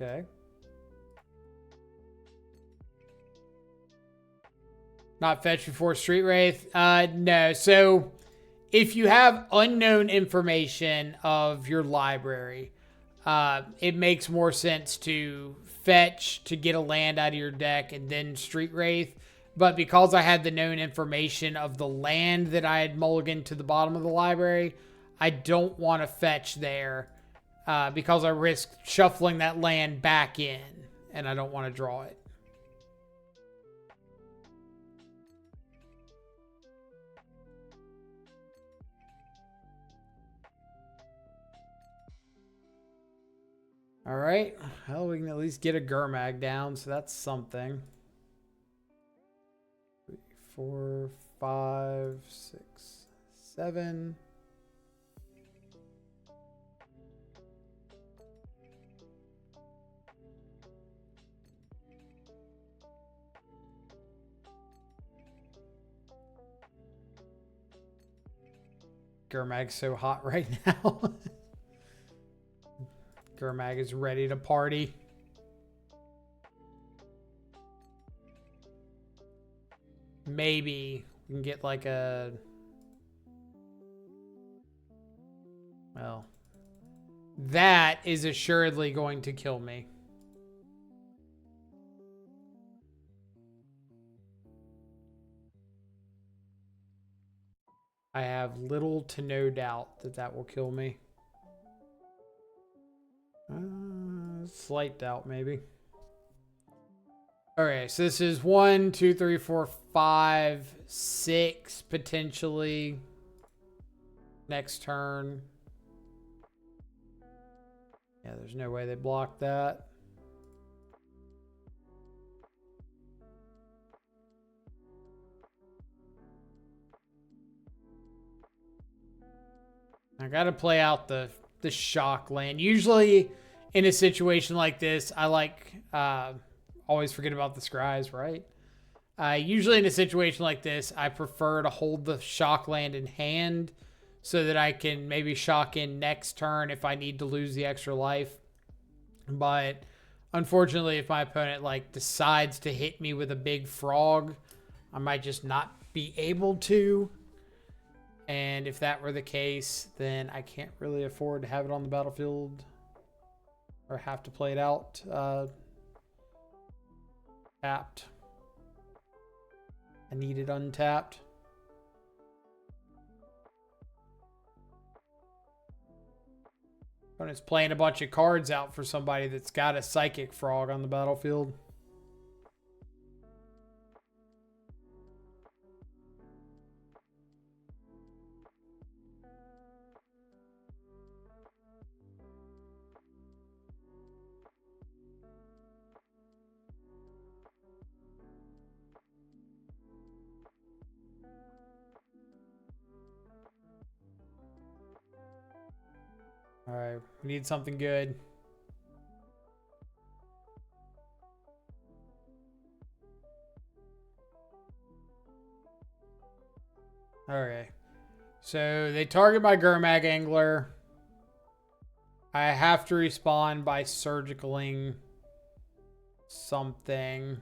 Speaker 1: Okay. Not fetch before Street Wraith? No. So if you have unknown information of your library, it makes more sense to fetch to get a land out of your deck and then Street Wraith. But because I had the known information of the land that I had mulliganed to the bottom of the library, I don't want to fetch there because I risk shuffling that land back in, and I don't want to draw it. All right. Well, we can at least get a Gurmag down, so that's something. 3, 4, 5, 6, 7. Gurmag's so hot right now. Gurmag is ready to party. Maybe we can get like a... Well, that is assuredly going to kill me. I have little to no doubt that that will kill me. Slight doubt, maybe. Okay, so this is 1, 2, 3, 4, 5, 6 potentially. Next turn. Yeah, there's no way they block that. I gotta play out the shock land. Usually in a situation like this, I like always forget about the scries, right? Usually in a situation like this, I prefer to hold the shock land in hand so that I can maybe shock in next turn if I need to lose the extra life. But unfortunately, if my opponent like decides to hit me with a big frog, I might just not be able to. And if that were the case, then I can't really afford to have it on the battlefield or have to play it out tapped. I need it untapped. When it's playing a bunch of cards out for somebody that's got a psychic frog on the battlefield. All right, we need something good. Okay, so they target my Gurmag Angler. I have to respond by surgicaling something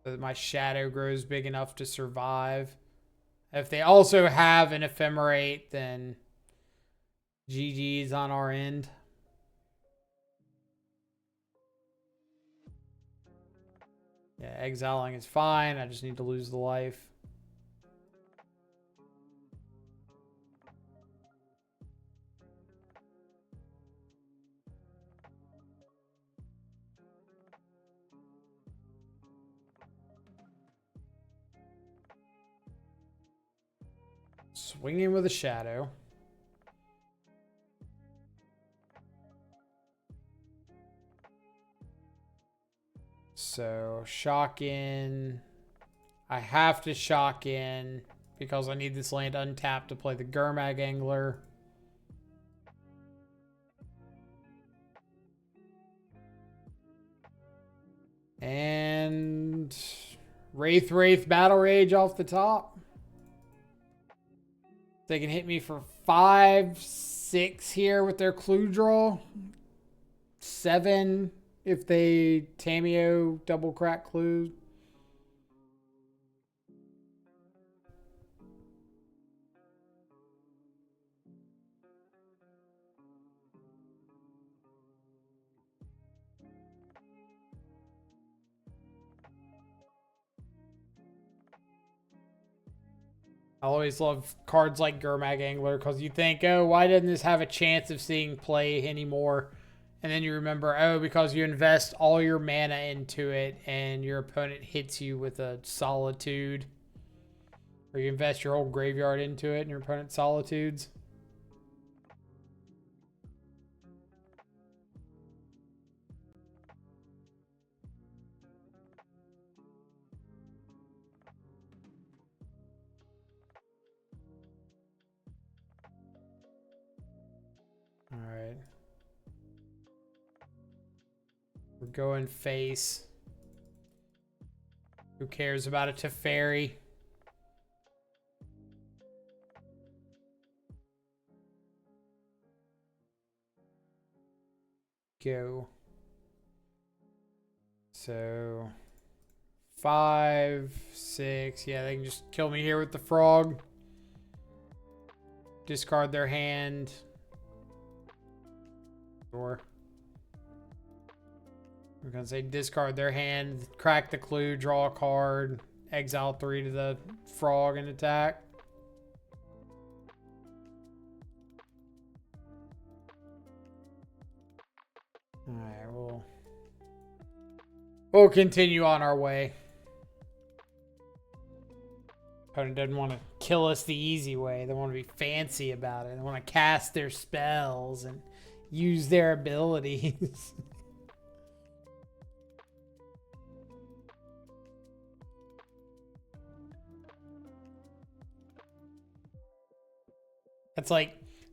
Speaker 1: so that my shadow grows big enough to survive. If they also have an Ephemerate, then GG's on our end. Yeah, exiling is fine. I just need to lose the life. Swinging with a shadow. So, shock in. I have to shock in because I need this land untapped to play the Gurmag Angler. And Wraith Battle Rage off the top. They can hit me for 5, 6 here with their clue draw. 7 if they Tameo double crack clue. I always love cards like Gurmag Angler because you think, oh, why doesn't this have a chance of seeing play anymore? And then you remember, oh, because you invest all your mana into it and your opponent hits you with a Solitude. Or you invest your whole graveyard into it and your opponent Solitudes. Alright. We're going face. Who cares about a Teferi? Go. So 5, 6. Yeah, they can just kill me here with the frog. Discard their hand. Or I'm gonna say discard their hand, crack the clue, draw a card, exile 3 to the frog and attack. Alright, we'll continue on our way. Opponent doesn't want to kill us the easy way. They want to be fancy about it. They want to cast their spells and use their abilities.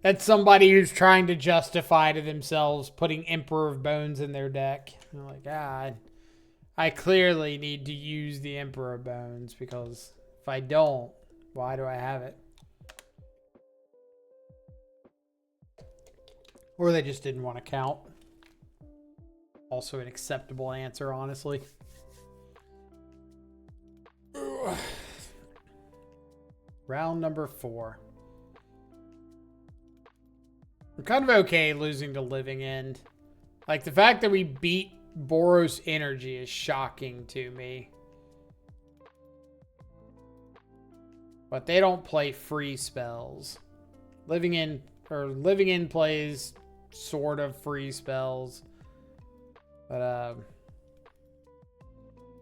Speaker 1: That's somebody who's trying to justify to themselves putting Emperor of Bones in their deck. They're like, I clearly need to use the Emperor of Bones because if I don't, why do I have it? Or they just didn't want to count. Also an acceptable answer, honestly. Round number 4. I'm kind of okay losing to Living End. Like, the fact that we beat Boros Energy is shocking to me. But they don't play free spells. Living End plays sort of free spells. But,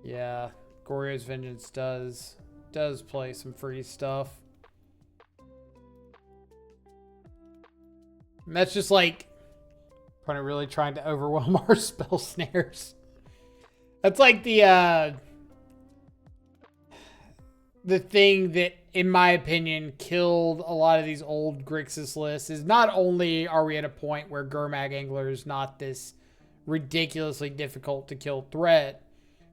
Speaker 1: yeah, Goryo's Vengeance does play some free stuff. And that's just like kind of really trying to overwhelm our spell snares. That's like the thing that, in my opinion, killed a lot of these old Grixis lists is not only are we at a point where Gurmag Angler is not this ridiculously difficult to kill threat,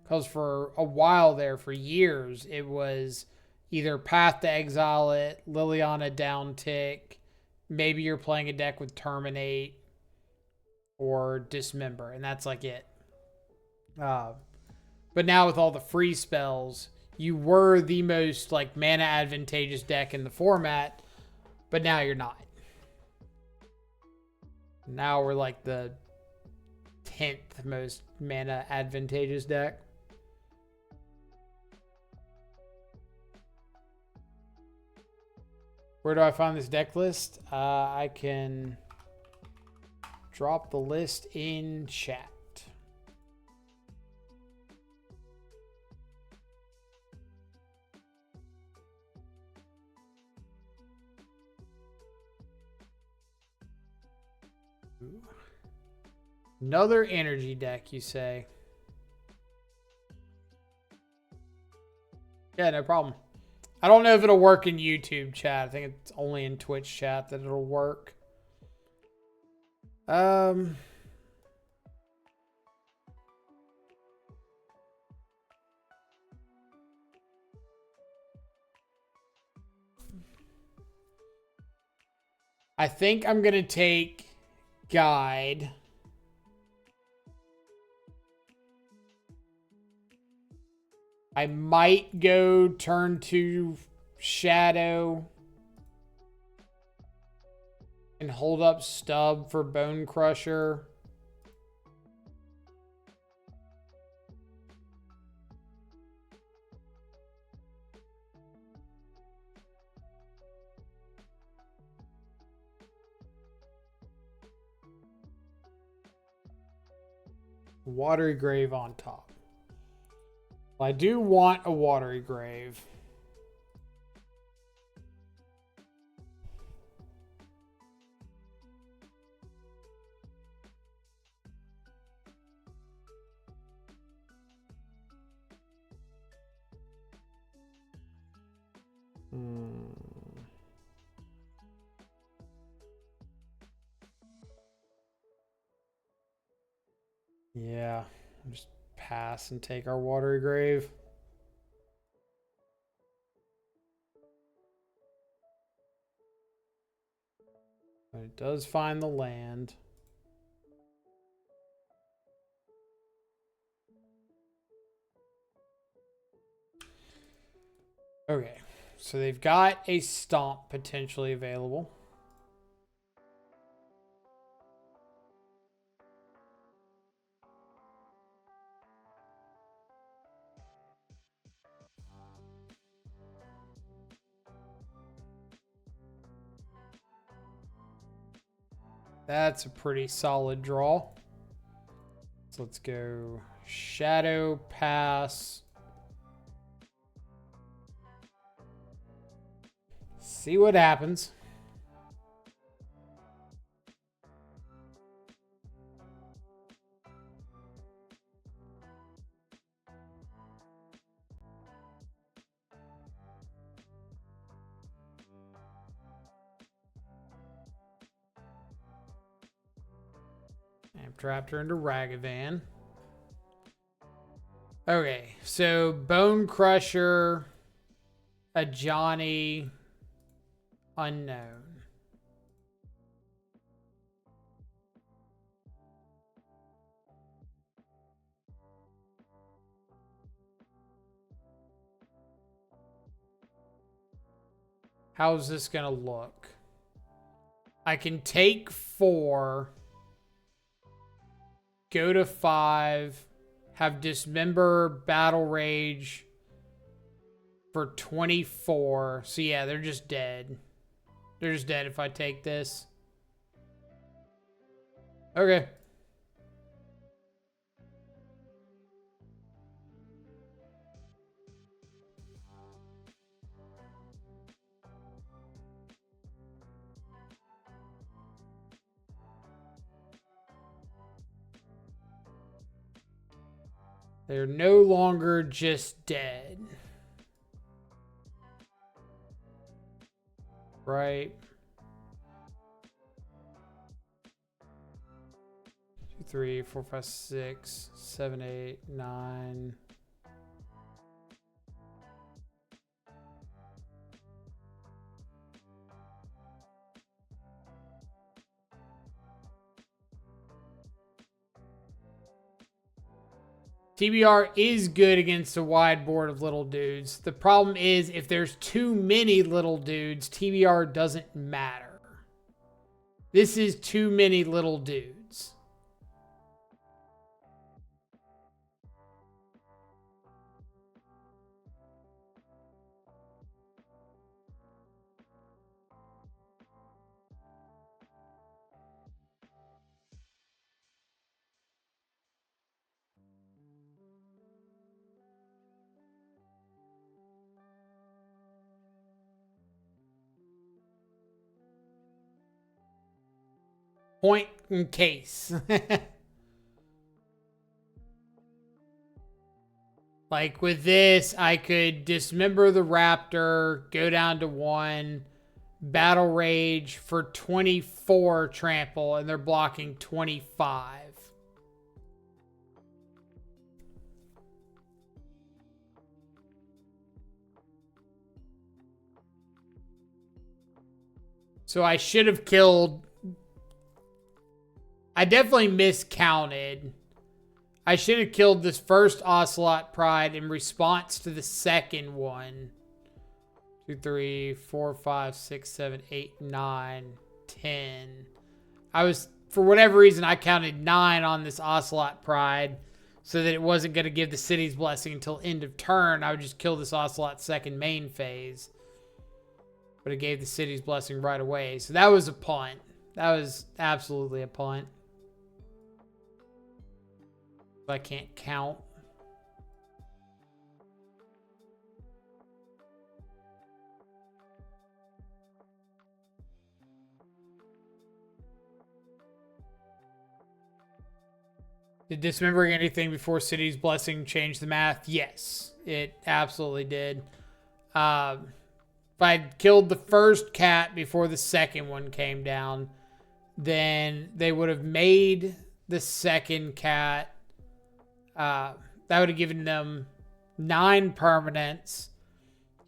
Speaker 1: because for a while there, for years, it was either Path to Exile it, Liliana downtick, maybe you're playing a deck with Terminate or Dismember, and that's like it. But now with all the free spells, you were the most like mana advantageous deck in the format, but now you're not. Now we're like the 10th most mana advantageous deck. Where do I find this deck list? I can drop the list in chat. Another energy deck, you say? Yeah, no problem. I don't know if it'll work in YouTube chat. I think it's only in Twitch chat that it'll work. I think I'm going to take Guide. I might go turn to Shadow and hold up Stub for Bone Crusher. Watery Grave on top. Well, I do want a Watery Grave. Yeah, just pass and take our Watery Grave. But it does find the land. Okay, so they've got a Stomp potentially available. That's a pretty solid draw. So let's go Shadow, pass. See what happens. Trapped her into Ragavan. Okay, so Bone Crusher, a Johnny, unknown. How's this gonna look? I can take 4. Go to 5, have Dismember, Battle Rage for 24. So yeah, they're just dead. They're just dead if I take this. Okay. They're no longer just dead. Right? 2, 3, 4, 5, 6, 7, 8, 9. TBR is good against a wide board of little dudes. The problem is if there's too many little dudes, TBR doesn't matter. This is too many little dudes. Point in case. Like with this, I could dismember the raptor, go down to 1, battle rage for 24 trample, and they're blocking 25. So I should have killed... I definitely miscounted. I should have killed this first Ocelot Pride in response to the second one. 2, 3, 4, 5, 6, 7, 8, 9, 10. I was, for whatever reason, I counted 9 on this Ocelot Pride so that it wasn't going to give the city's blessing until end of turn. I would just kill this Ocelot second main phase. But it gave the city's blessing right away. So that was a punt. That was absolutely a punt. I can't count. Did dismembering anything before City's Blessing change the math? Yes, it absolutely did. If I'd killed the first cat before the second one came down, then they would have made the second cat. That would have given them 9 permanents.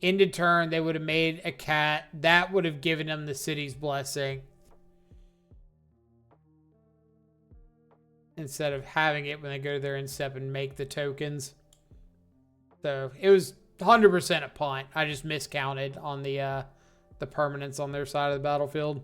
Speaker 1: Into turn, they would have made a cat. That would have given them the City's Blessing. Instead of having it when they go to their instep and make the tokens. So it was 100% a punt. I just miscounted on the permanents on their side of the battlefield.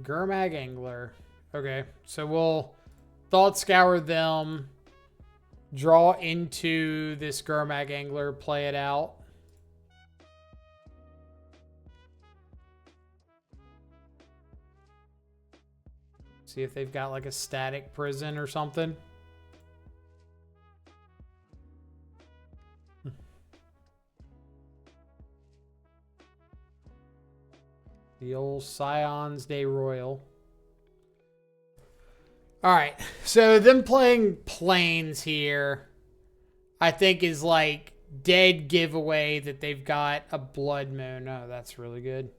Speaker 1: Gurmag Angler. Okay, so we'll Thought Scour them, draw into this Gurmag Angler, play it out. See if they've got like a static prison or something. The old Scions Day Royal. Alright, so them playing Plains here, I think is like dead giveaway that they've got a Blood Moon. Oh, that's really good.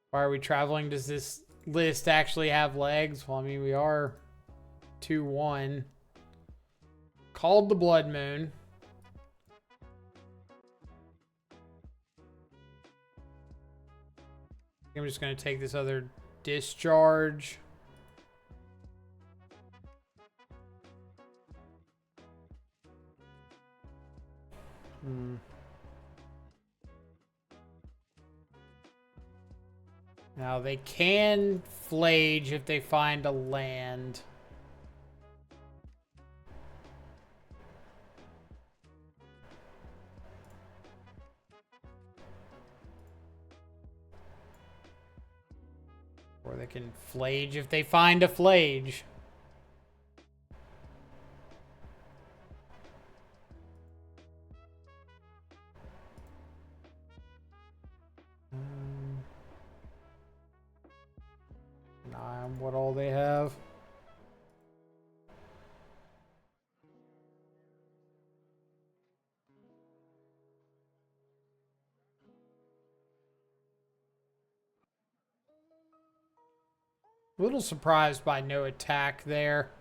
Speaker 1: Why are we traveling? Does this list actually have legs? Well, I mean, we are 2-1. Called the Blood Moon. I'm just going to take this other discharge. Now they can flage if they find a land. Or they can flage if they find a flage. What all they have. A little surprised by no attack there.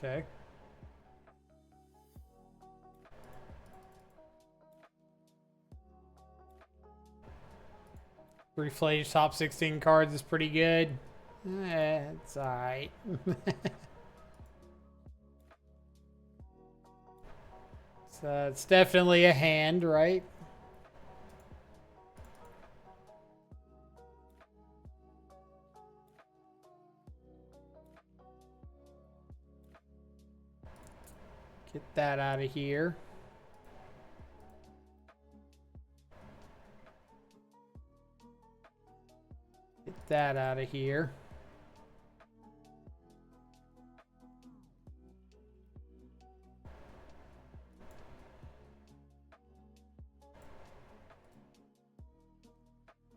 Speaker 1: Okay. Reflage top 16 cards is pretty good. It's alright. So it's definitely a hand, right? Get that out of here. Get that out of here.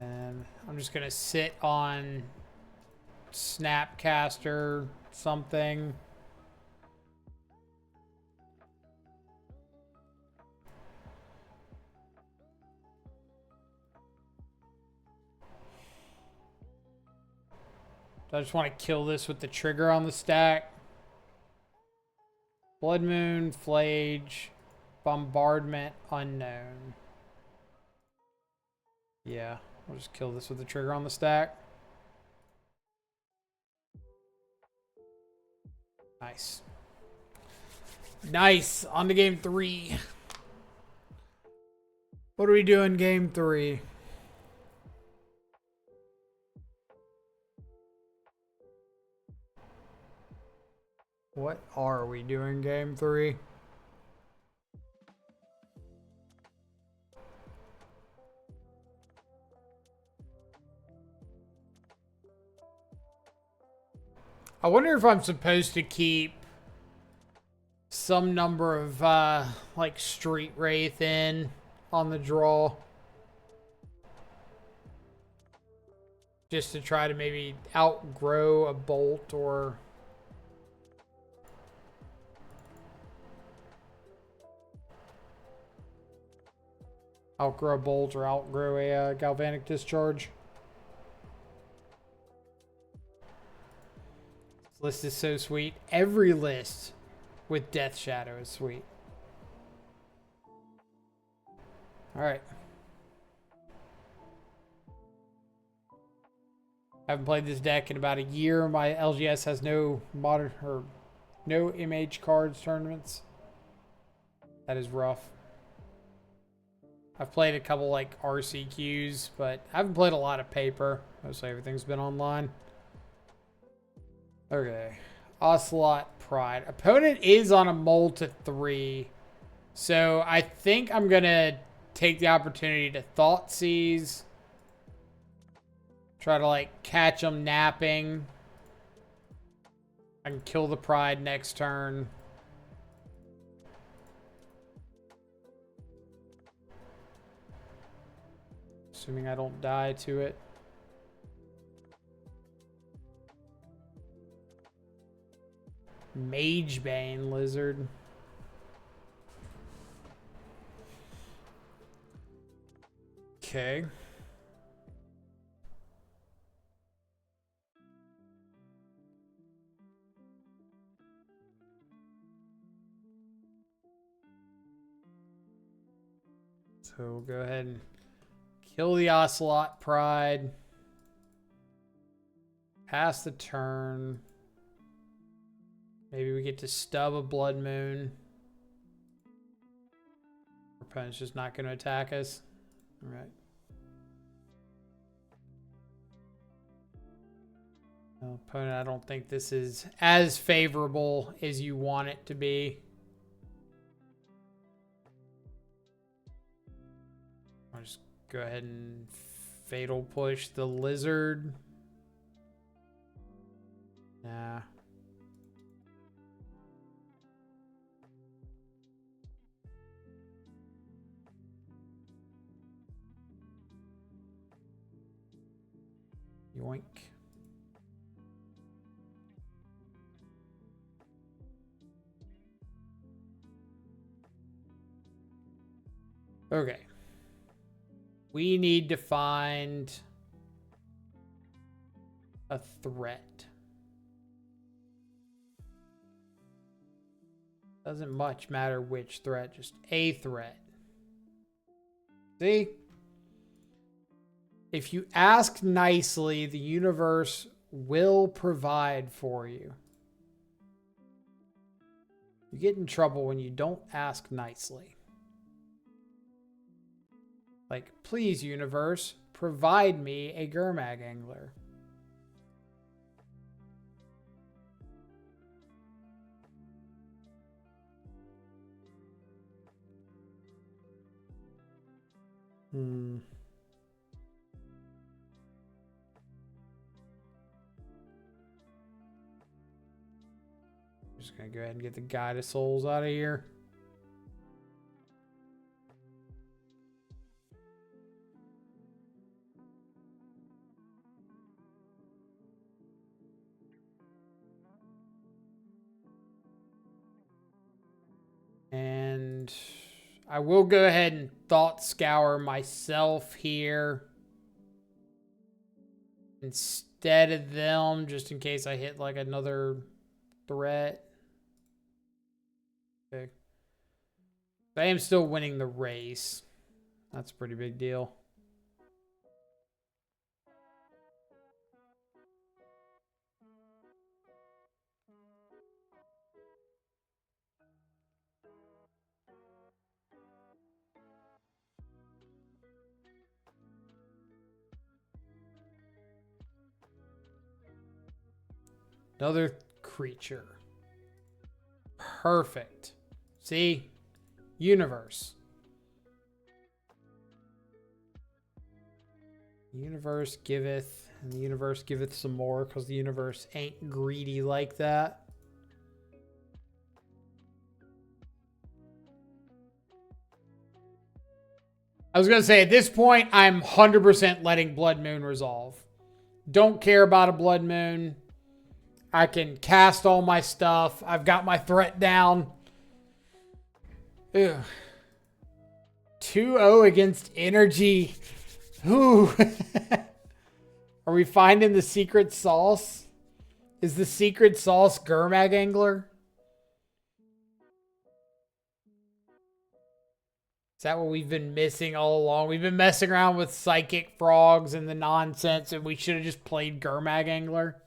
Speaker 1: And I'm just gonna sit on Snapcaster something. I just want to kill this with the trigger on the stack. Blood Moon, Flage, Bombardment, Unknown. Yeah, we'll just kill this with the trigger on the stack. Nice. Nice. On to game 3. What are we doing game 3? What are we doing game 3? I wonder if I'm supposed to keep some number of like Street Wraith in on the draw. Just to try to maybe outgrow a bolt or... outgrow a bolt or outgrow a galvanic discharge. This list is so sweet. Every list with Death Shadow is sweet. Alright. Haven't played this deck in about a year. My LGS has no modern or no MH cards tournaments. That is rough. I've played a couple like RCQs, but I haven't played a lot of paper. Mostly everything's been online. Okay. Ocelot Pride. Opponent is on a mull to 3. So I think I'm going to take the opportunity to Thought Seize. Try to like catch them napping. I can kill the Pride next turn. Assuming I don't die to it. Magebane Lizard. Okay. So we'll go ahead and kill the Ocelot Pride. Pass the turn. Maybe we get to stub a Blood Moon. Our opponent's just not going to attack us. Alright. Well, opponent, I don't think this is as favorable as you want it to be. I'll just go ahead and Fatal Push the Lizard. Nah. Yoink. Okay. We need to find a threat. Doesn't much matter which threat, just a threat. See? If you ask nicely, the universe will provide for you. You get in trouble when you don't ask nicely. Like, please, universe, provide me a Gurmag angler. Just gonna go ahead and get the Guide of Souls out of here. And I will go ahead and thought scour myself here instead of them, just in case I hit like another threat. Okay. I am still winning the race. That's a pretty big deal. Another creature. Perfect. See? Universe. Universe giveth, and the universe giveth some more, because the universe ain't greedy like that. I was going to say, at this point, I'm 100% letting Blood Moon resolve. Don't care about a Blood Moon. I can cast all my stuff. I've got my threat down. Ugh. 2-0 against energy. Ooh. Are we finding the secret sauce? Is the secret sauce Gurmag Angler? Is that what we've been missing all along? We've been messing around with psychic frogs and the nonsense, and we should have just played Gurmag Angler.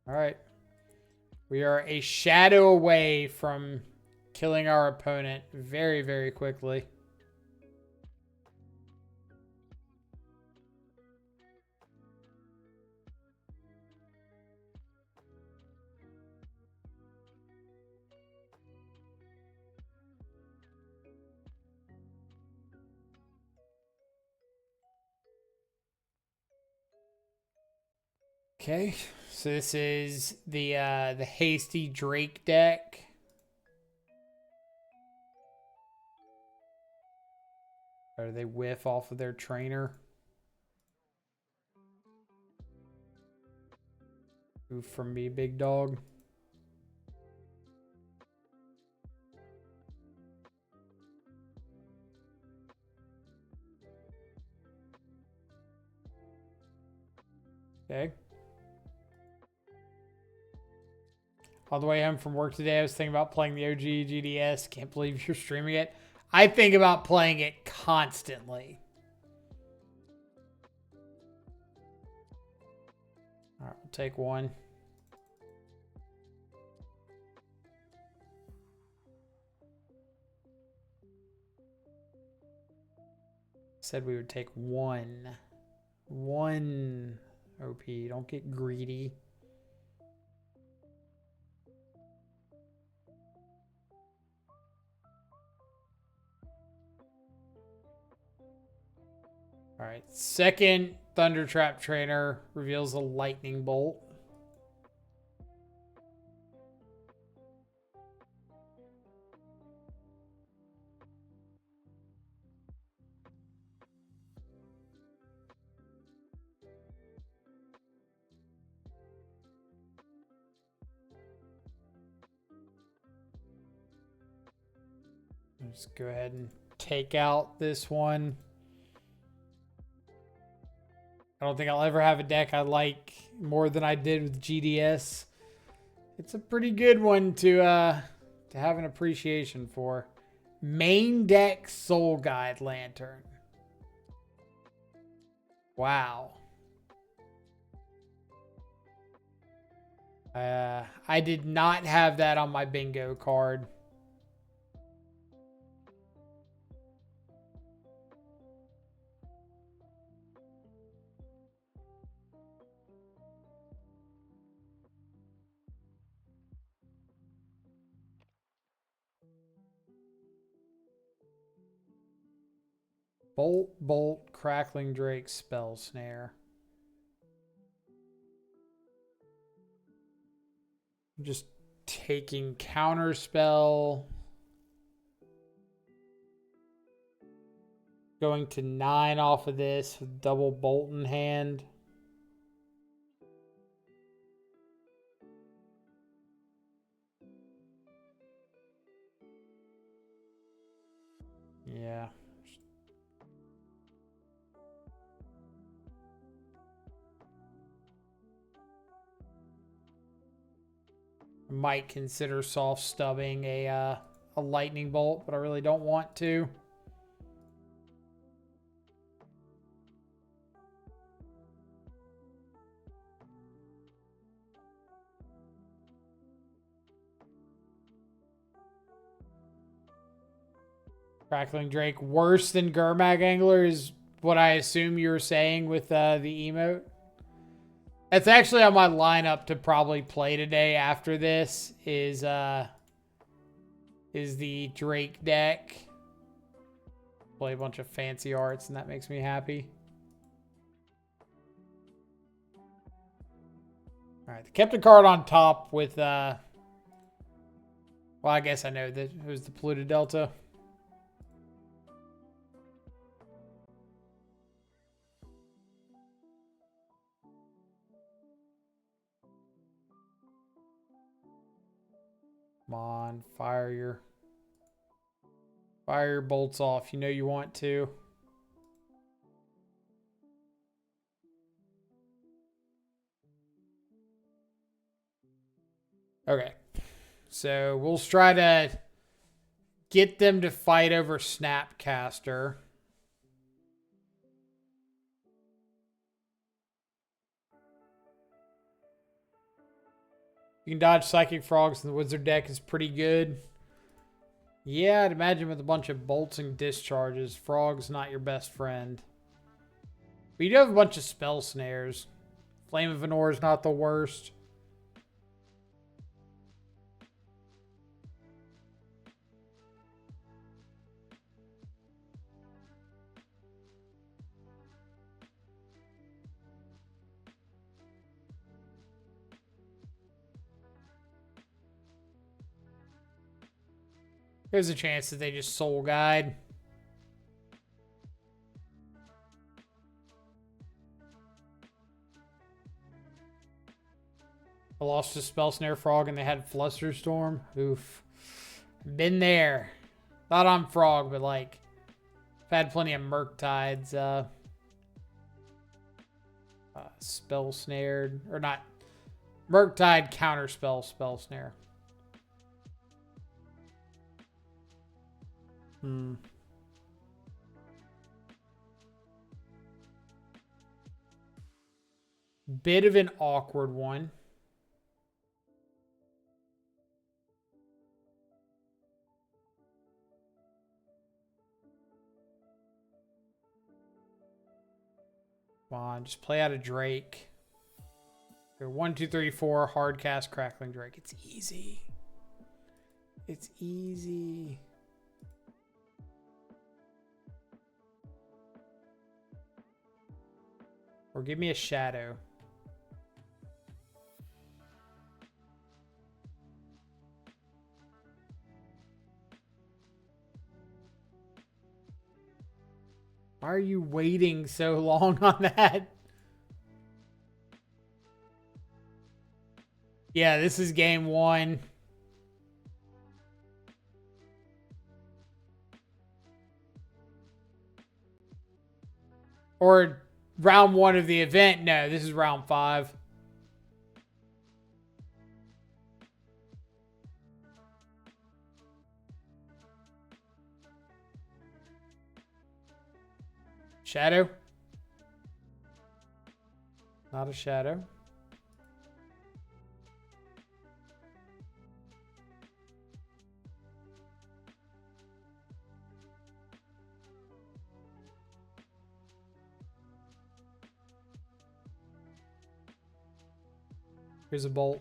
Speaker 1: All right. We are a shadow away from killing our opponent very, very quickly. Okay, so this is the hasty Drake deck. Or do they whiff off of their trainer? Move from me, big dog. Okay. On the way home from work today, I was thinking about playing the OG GDS. Can't believe you're streaming it. I think about playing it constantly. All right, we'll take one. Said we would take one. One OP. Don't get greedy. All right, second Thunder Trap Trainer reveals a lightning bolt. Let's go ahead and take out this one. I don't think I'll ever have a deck I like more than I did with GDS. It's a pretty good one to have an appreciation for. Main deck Soul Guide Lantern. Wow. I did not have that on my bingo card. Bolt, Crackling Drake, Spell Snare. I'm just taking Counter Spell. Going to 9 off of this with double Bolt in hand. Yeah. I might consider soft stubbing a lightning bolt, but I really don't want to. Crackling Drake worse than Gurmag Angler is what I assume you were saying with the emote. That's actually on my lineup to probably play today after this is the Drake deck. Play a bunch of fancy arts and that makes me happy. Alright, they kept a card on top with well, I guess I know that it was the Polluted Delta. Come on, fire your bolts off. You know you want to. Okay. So we'll try to get them to fight over Snapcaster. You can dodge Psychic Frogs, and the Wizard deck is pretty good. Yeah, I'd imagine with a bunch of bolts and discharges, Frog's not your best friend. But you do have a bunch of Spell Snares. Flame of Venor is not the worst. There's a chance that they just Soul Guide. I lost to Spell Snare Frog and they had Flusterstorm. Oof. Been there. Not on Frog, but like, I've had plenty of Murktides. Spell Snared. Or not. Murktide Counterspell Spell Snare. Bit of an awkward one. Come on, just play out a Drake. Here, 1, 2, 3, 4, hard cast Crackling Drake. It's easy. It's easy. Or give me a Shadow. Why are you waiting so long on that? Yeah, this is game 1. Or round 1 of the event. No, this is round 5. Shadow? Not a shadow. Here's a bolt.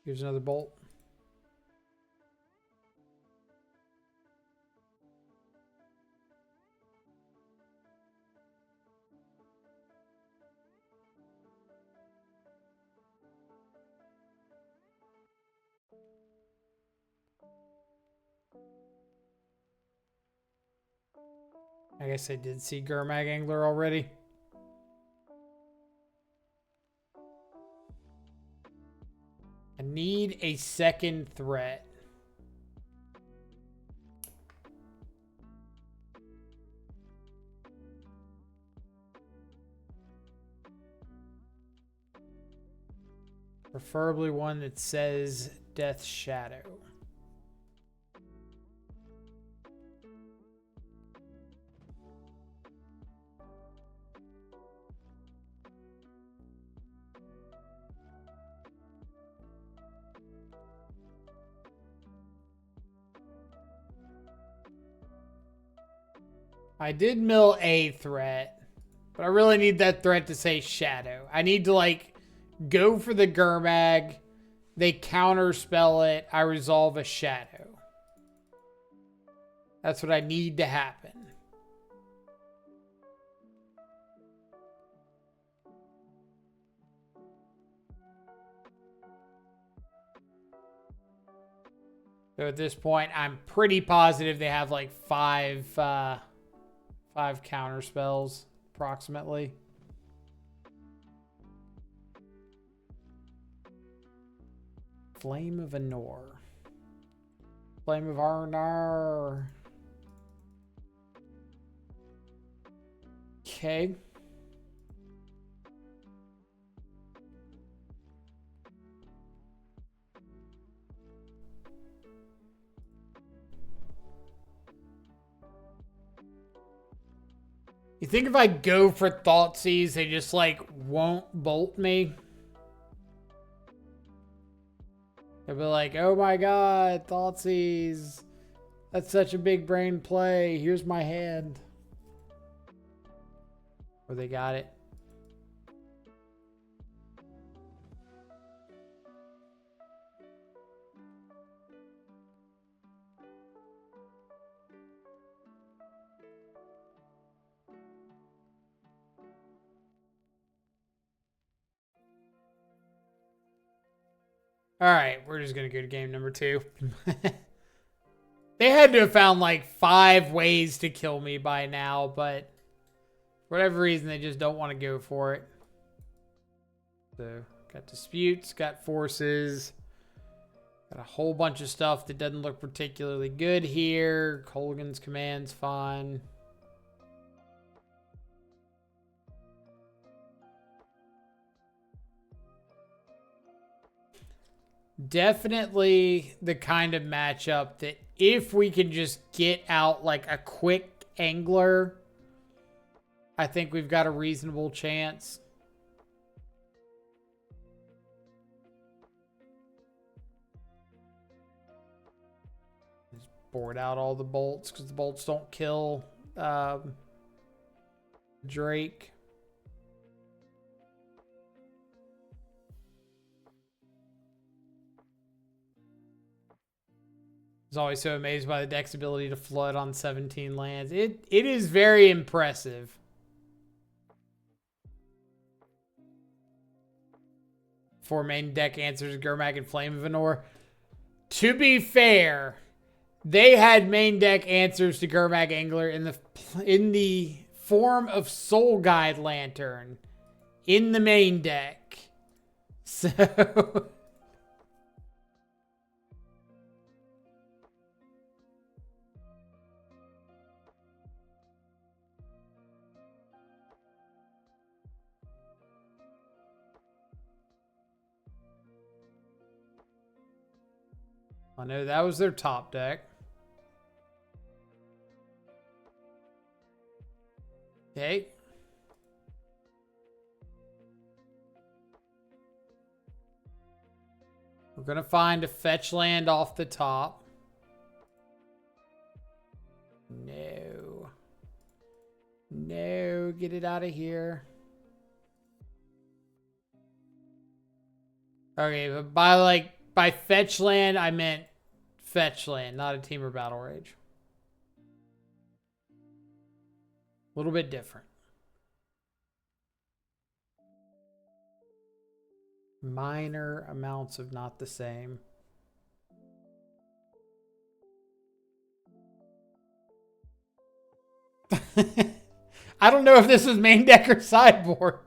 Speaker 1: Here's another bolt. I guess I did see Gurmag Angler already. I need a second threat. Preferably one that says Death Shadow. I did mill a threat, but I really need that threat to say Shadow. I need to, like, go for the Gurmag. They counterspell it. I resolve a Shadow. That's what I need to happen. So at this point, I'm pretty positive they have like five counter spells, approximately. Flame of Anor. Flame of Arnar. Okay. You think if I go for Thoughtseize, they just, like, won't bolt me? They'll be like, oh my god, Thoughtseize. That's such a big brain play. Here's my hand. Or they got it. All right, we're just going to go to game number 2. They had to have found like 5 ways to kill me by now, but for whatever reason, they just don't want to go for it. So, got disputes, got forces, got a whole bunch of stuff that doesn't look particularly good here. Colgan's command's fine. Definitely the kind of matchup that if we can just get out like a quick angler, I think we've got a reasonable chance. Just board out all the bolts because the bolts don't kill Drake. I was always so amazed by the deck's ability to flood on 17 lands. It is very impressive. For main deck answers, Gurmag and Flame of Anor. To be fair, they had main deck answers to Gurmag Angler in the form of Soul Guide Lantern in the main deck. So... I know that was their top deck. Okay. We're going to find a fetch land off the top. No. No, get it out of here. Okay, but by fetch land, I meant fetch land, not a Teamer Battle Rage. A little bit different. Minor amounts of not the same. I don't know if this was main deck or sideboard.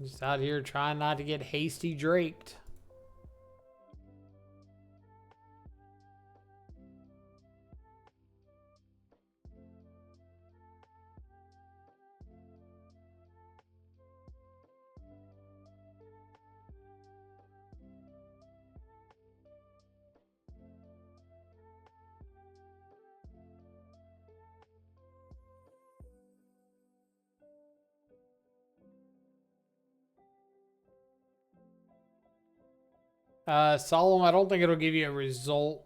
Speaker 1: Just out here trying not to get hasty draped. Solemn, I don't think it'll give you a result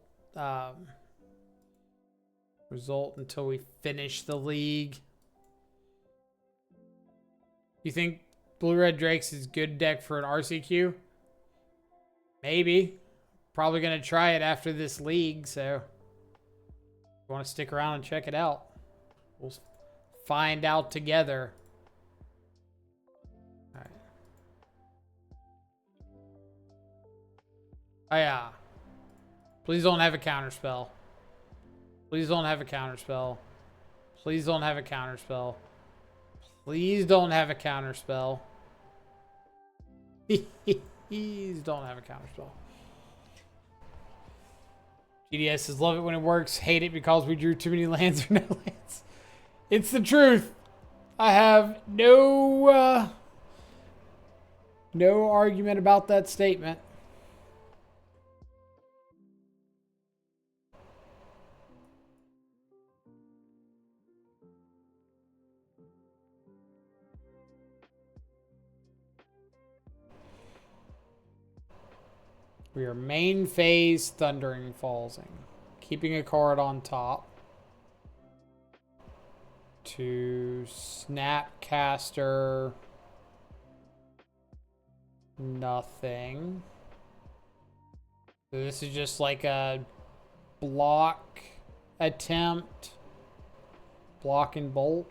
Speaker 1: until we finish the league. You think Blue-Red Drakes is good deck for an RCQ? Maybe. Probably going to try it after this league, so if you want to stick around and check it out, we'll find out together. All right. Oh, yeah. Please don't have a counterspell. Please don't have a counterspell. Please don't have a counterspell. Please don't have a counterspell. Please don't have a counterspell. GDS says, love it when it works. Hate it because we drew too many lands or no lands. It's the truth. I have no argument about that statement. We are main phase Thundering Fallsing. Keeping a card on top. To Snapcaster. Nothing. So this is just like a block attempt. Block and bolt.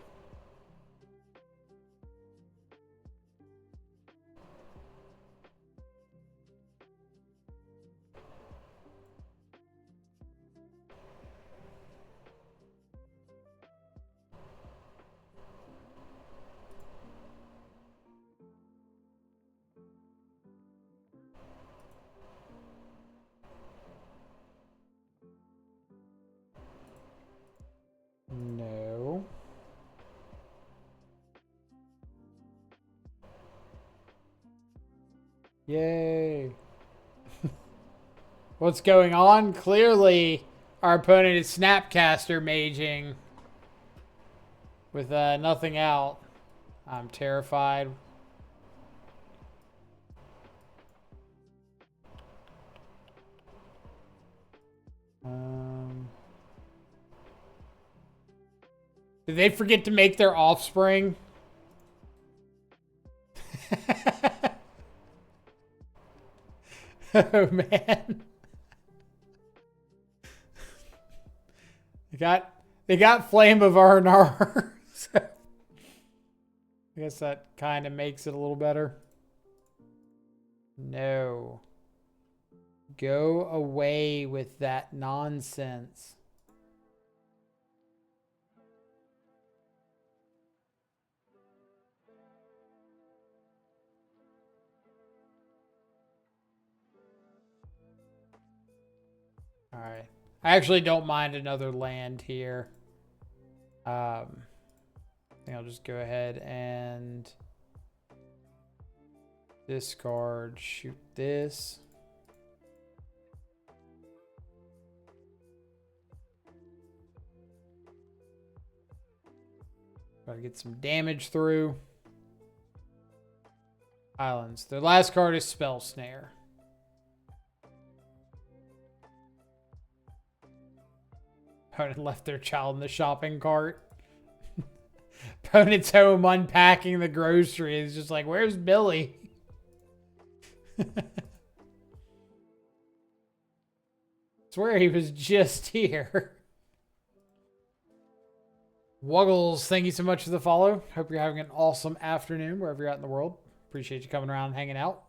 Speaker 1: No. Yay. What's going on? Clearly, our opponent is Snapcaster maging with nothing out. I'm terrified. Did they forget to make their offspring? Oh, man. They got Flame of Arnar. So I guess that kind of makes it a little better. No. Go away with that nonsense. All right. I actually don't mind another land here. I think I'll just go ahead and discard, shoot this. Gotta get some damage through. Islands. Their last card is Spell Snare. Opponent left their child in the shopping cart. Opponent's home unpacking the groceries. Just like, where's Billy? Swear he was just here. Wuggles, thank you so much for the follow. Hope you're having an awesome afternoon wherever you're at in the world. Appreciate you coming around and hanging out.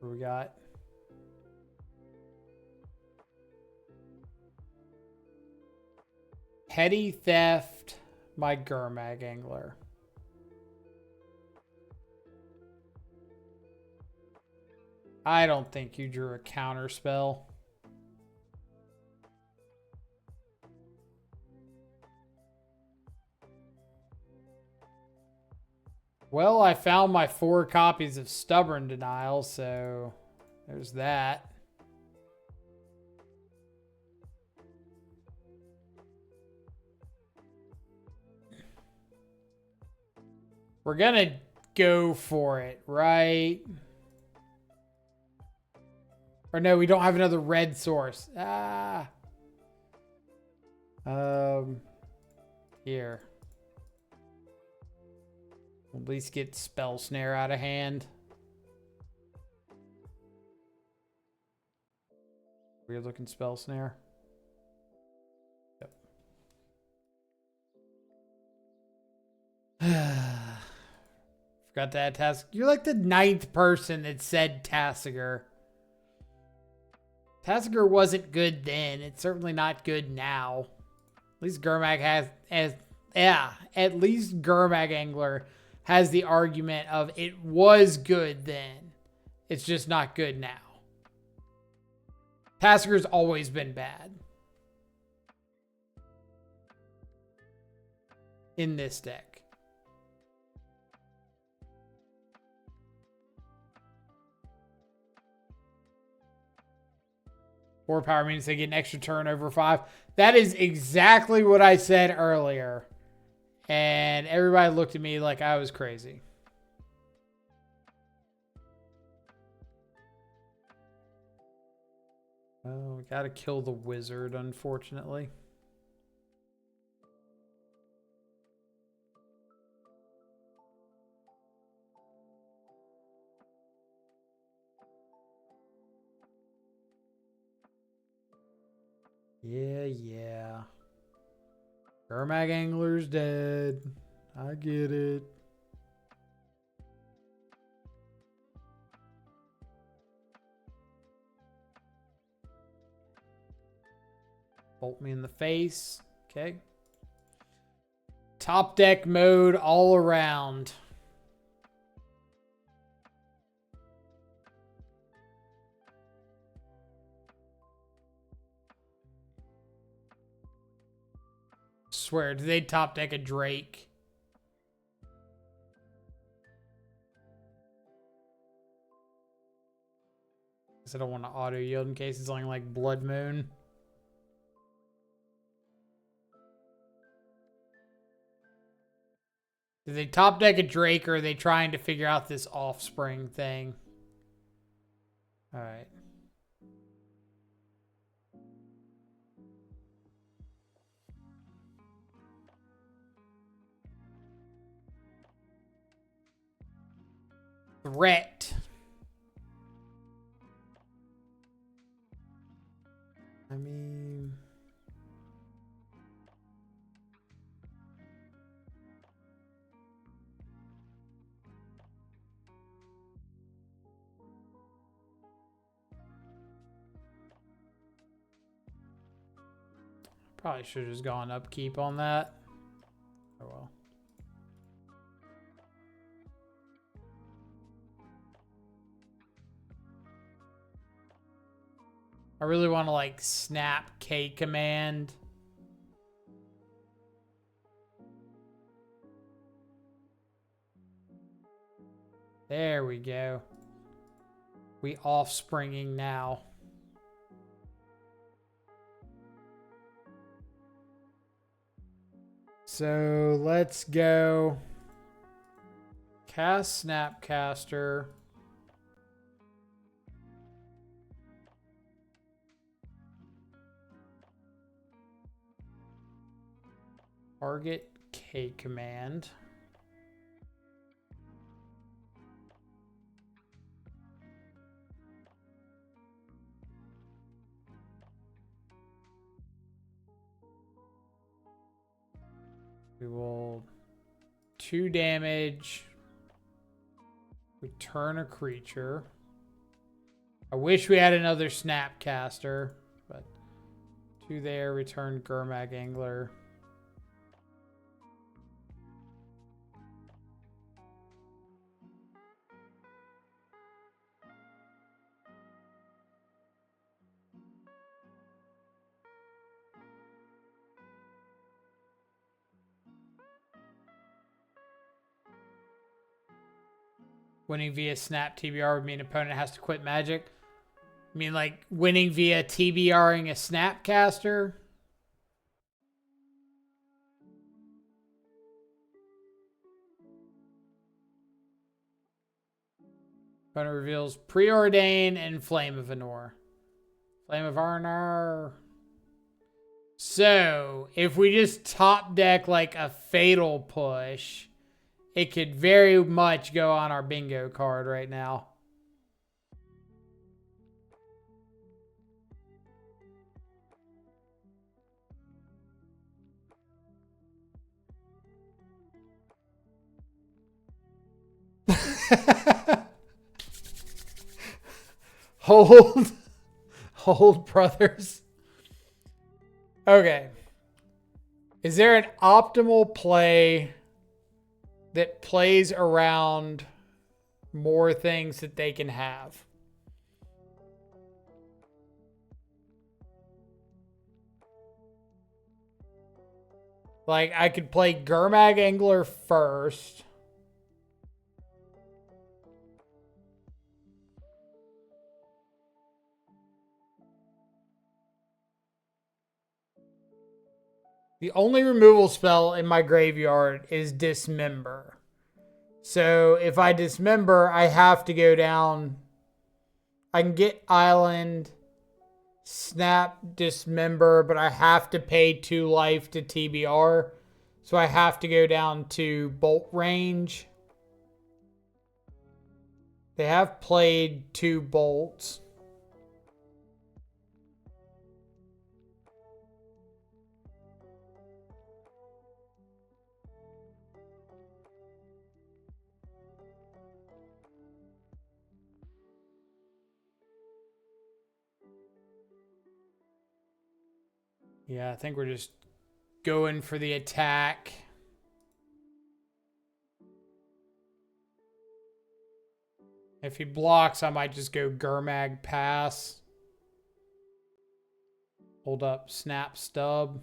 Speaker 1: What we got? Petty Theft, my Gurmag Angler. I don't think you drew a counter spell. Well, I found my 4 copies of Stubborn Denial, so there's that. We're gonna go for it, right? Or no, we don't have another red source. Ah. Here. We'll at least get Spell Snare out of hand. Weird looking Spell Snare. Yep. Forgot to add Task. You're like the 9th person that said Tassiger. Tassiger wasn't good then. It's certainly not good now. At least Gurmag at least Gurmag Angler has the argument of it was good then. It's just not good now. Tassiger's always been bad. In this deck. 4 power means they get an extra turn over 5. That is exactly what I said earlier. And everybody looked at me like I was crazy. Oh, we gotta kill the wizard, unfortunately. Yeah. Gurmag Angler's dead. I get it. Bolt me in the face. Okay. Top deck mode all around. Swear, do they top deck a Drake? Because I don't want to auto yield in case it's only like Blood Moon. Do they top deck a Drake, or are they trying to figure out this offspring thing? All right. Threat. I mean... Probably should have just gone upkeep on that. Oh well. I really want to like snap K command. There we go. We offspringing now. So let's go cast Snapcaster. Target K command. We will 2 damage. Return a creature. I wish we had another Snapcaster, but 2 there. Return Gurmag Angler. Winning via Snap TBR would mean opponent has to quit Magic. I mean, like, winning via TBRing a Snapcaster? Opponent reveals Preordain and Flame of Anor. Flame of Arnar. So, if we just top deck, like, a Fatal Push, it could very much go on our bingo card right now. Hold, brothers. Okay. Is there an optimal play that plays around more things that they can have? Like, I could play Gurmag Angler first. The only removal spell in my graveyard is Dismember. So if I Dismember, I have to go down. I can get Island, Snap, Dismember, but I have to pay 2 life to TBR. So I have to go down to Bolt Range. They have played 2 bolts. Yeah, I think we're just going for the attack. If he blocks, I might just go Gurmag pass. Hold up, Snap Stub.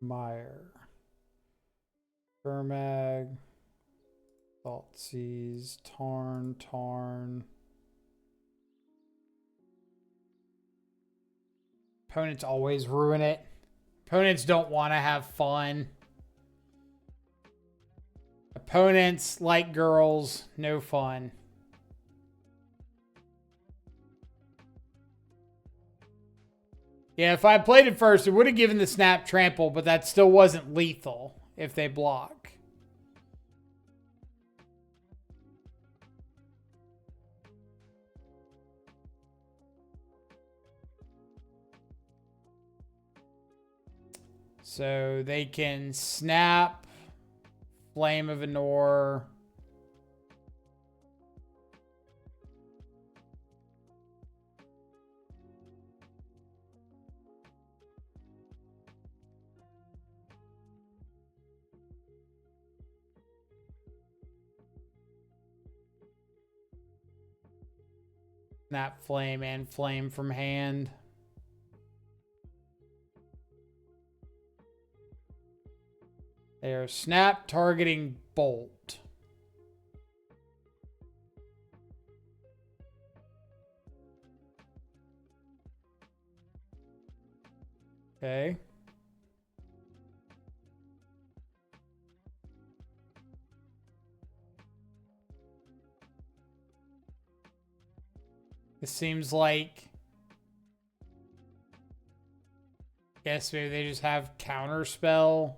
Speaker 1: Meyer. Gurmag. Thoughtseize. Tarn. Opponents always ruin it. Opponents don't want to have fun. Opponents, like girls, no fun. Yeah, if I played it first, it would have given the Snap Trample, but that still wasn't lethal if they block. So they can snap, Flame of Anor. Snap Flame and Flame from hand. They are snap targeting Bolt. Okay. It seems like, I guess maybe they just have counter spell.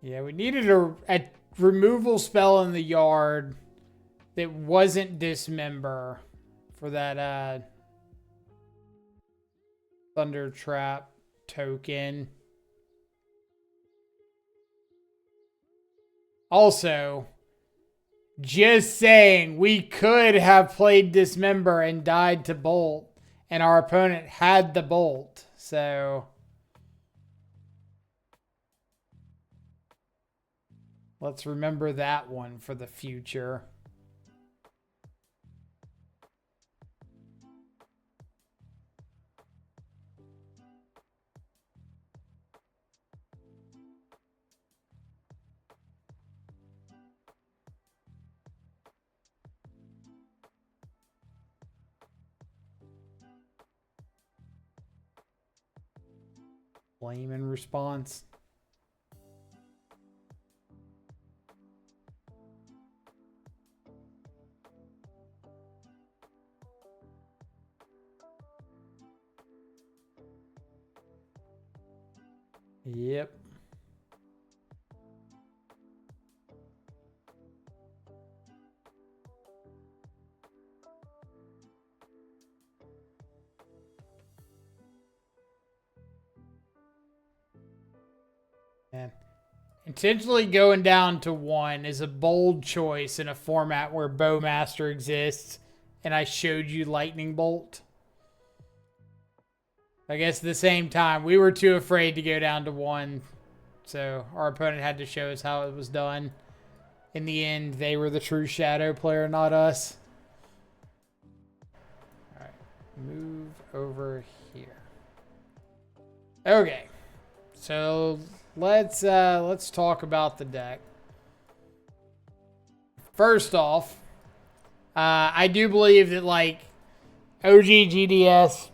Speaker 1: Yeah, we needed a removal spell in the yard that wasn't Dismember for that Thunder Trap token. Also, just saying, we could have played Dismember and died to Bolt, and our opponent had the Bolt, so let's remember that one for the future. Flame in response. Yep. Man. Intentionally going down to 1 is a bold choice in a format where Bowmaster exists, and I showed you Lightning Bolt. I guess at the same time, we were too afraid to go down to 1, so our opponent had to show us how it was done. In the end, they were the true Shadow player, not us. All right, move over here. Okay, so let's talk about the deck. First off, I do believe that like OG GDS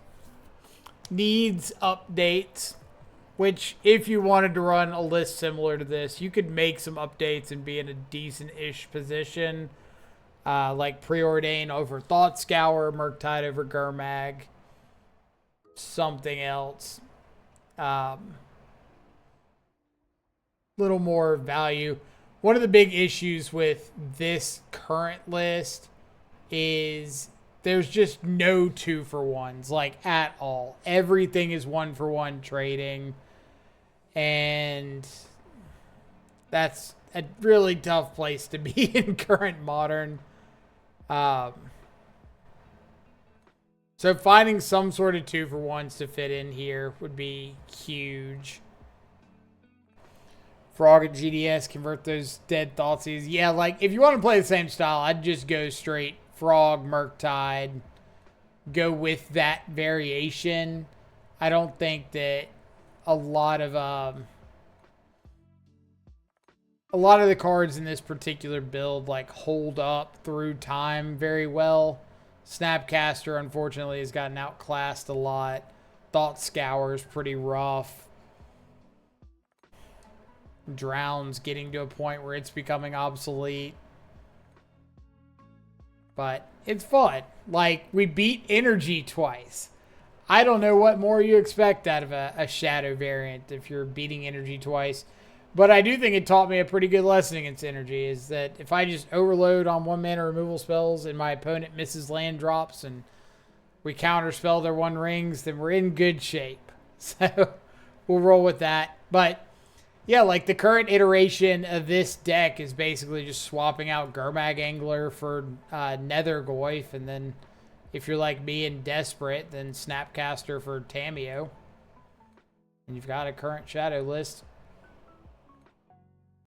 Speaker 1: needs updates, which if you wanted to run a list similar to this, you could make some updates and be in a decent-ish position. Like Preordain over Thought Scour, Murktide over Gurmag, something else. Little more value. One of the big issues with this current list is there's just no 2-for-1s, like, at all. Everything is 1-for-1 trading. And that's a really tough place to be in current Modern. So finding some sort of 2-for-1s to fit in here would be huge. Frog at GDS, convert those dead Thoughtseize. Yeah, like, if you want to play the same style, I'd just go straight Frog, Murktide, go with that variation. I don't think that a lot of the cards in this particular build like hold up through time very well. Snapcaster, unfortunately, has gotten outclassed a lot. Thought Scour is pretty rough. Drown's getting to a point where it's becoming obsolete. But it's fun. Like, we beat Energy twice. I don't know what more you expect out of a Shadow variant if you're beating Energy twice. But I do think it taught me a pretty good lesson against Energy, is that if I just overload on 1-mana removal spells and my opponent misses land drops and we counterspell their 1 rings, then we're in good shape. So we'll roll with that. But yeah, like the current iteration of this deck is basically just swapping out Gurmag Angler for Nether Goyf, and then if you're like me and desperate, then Snapcaster for Tameo. And you've got a current Shadow list.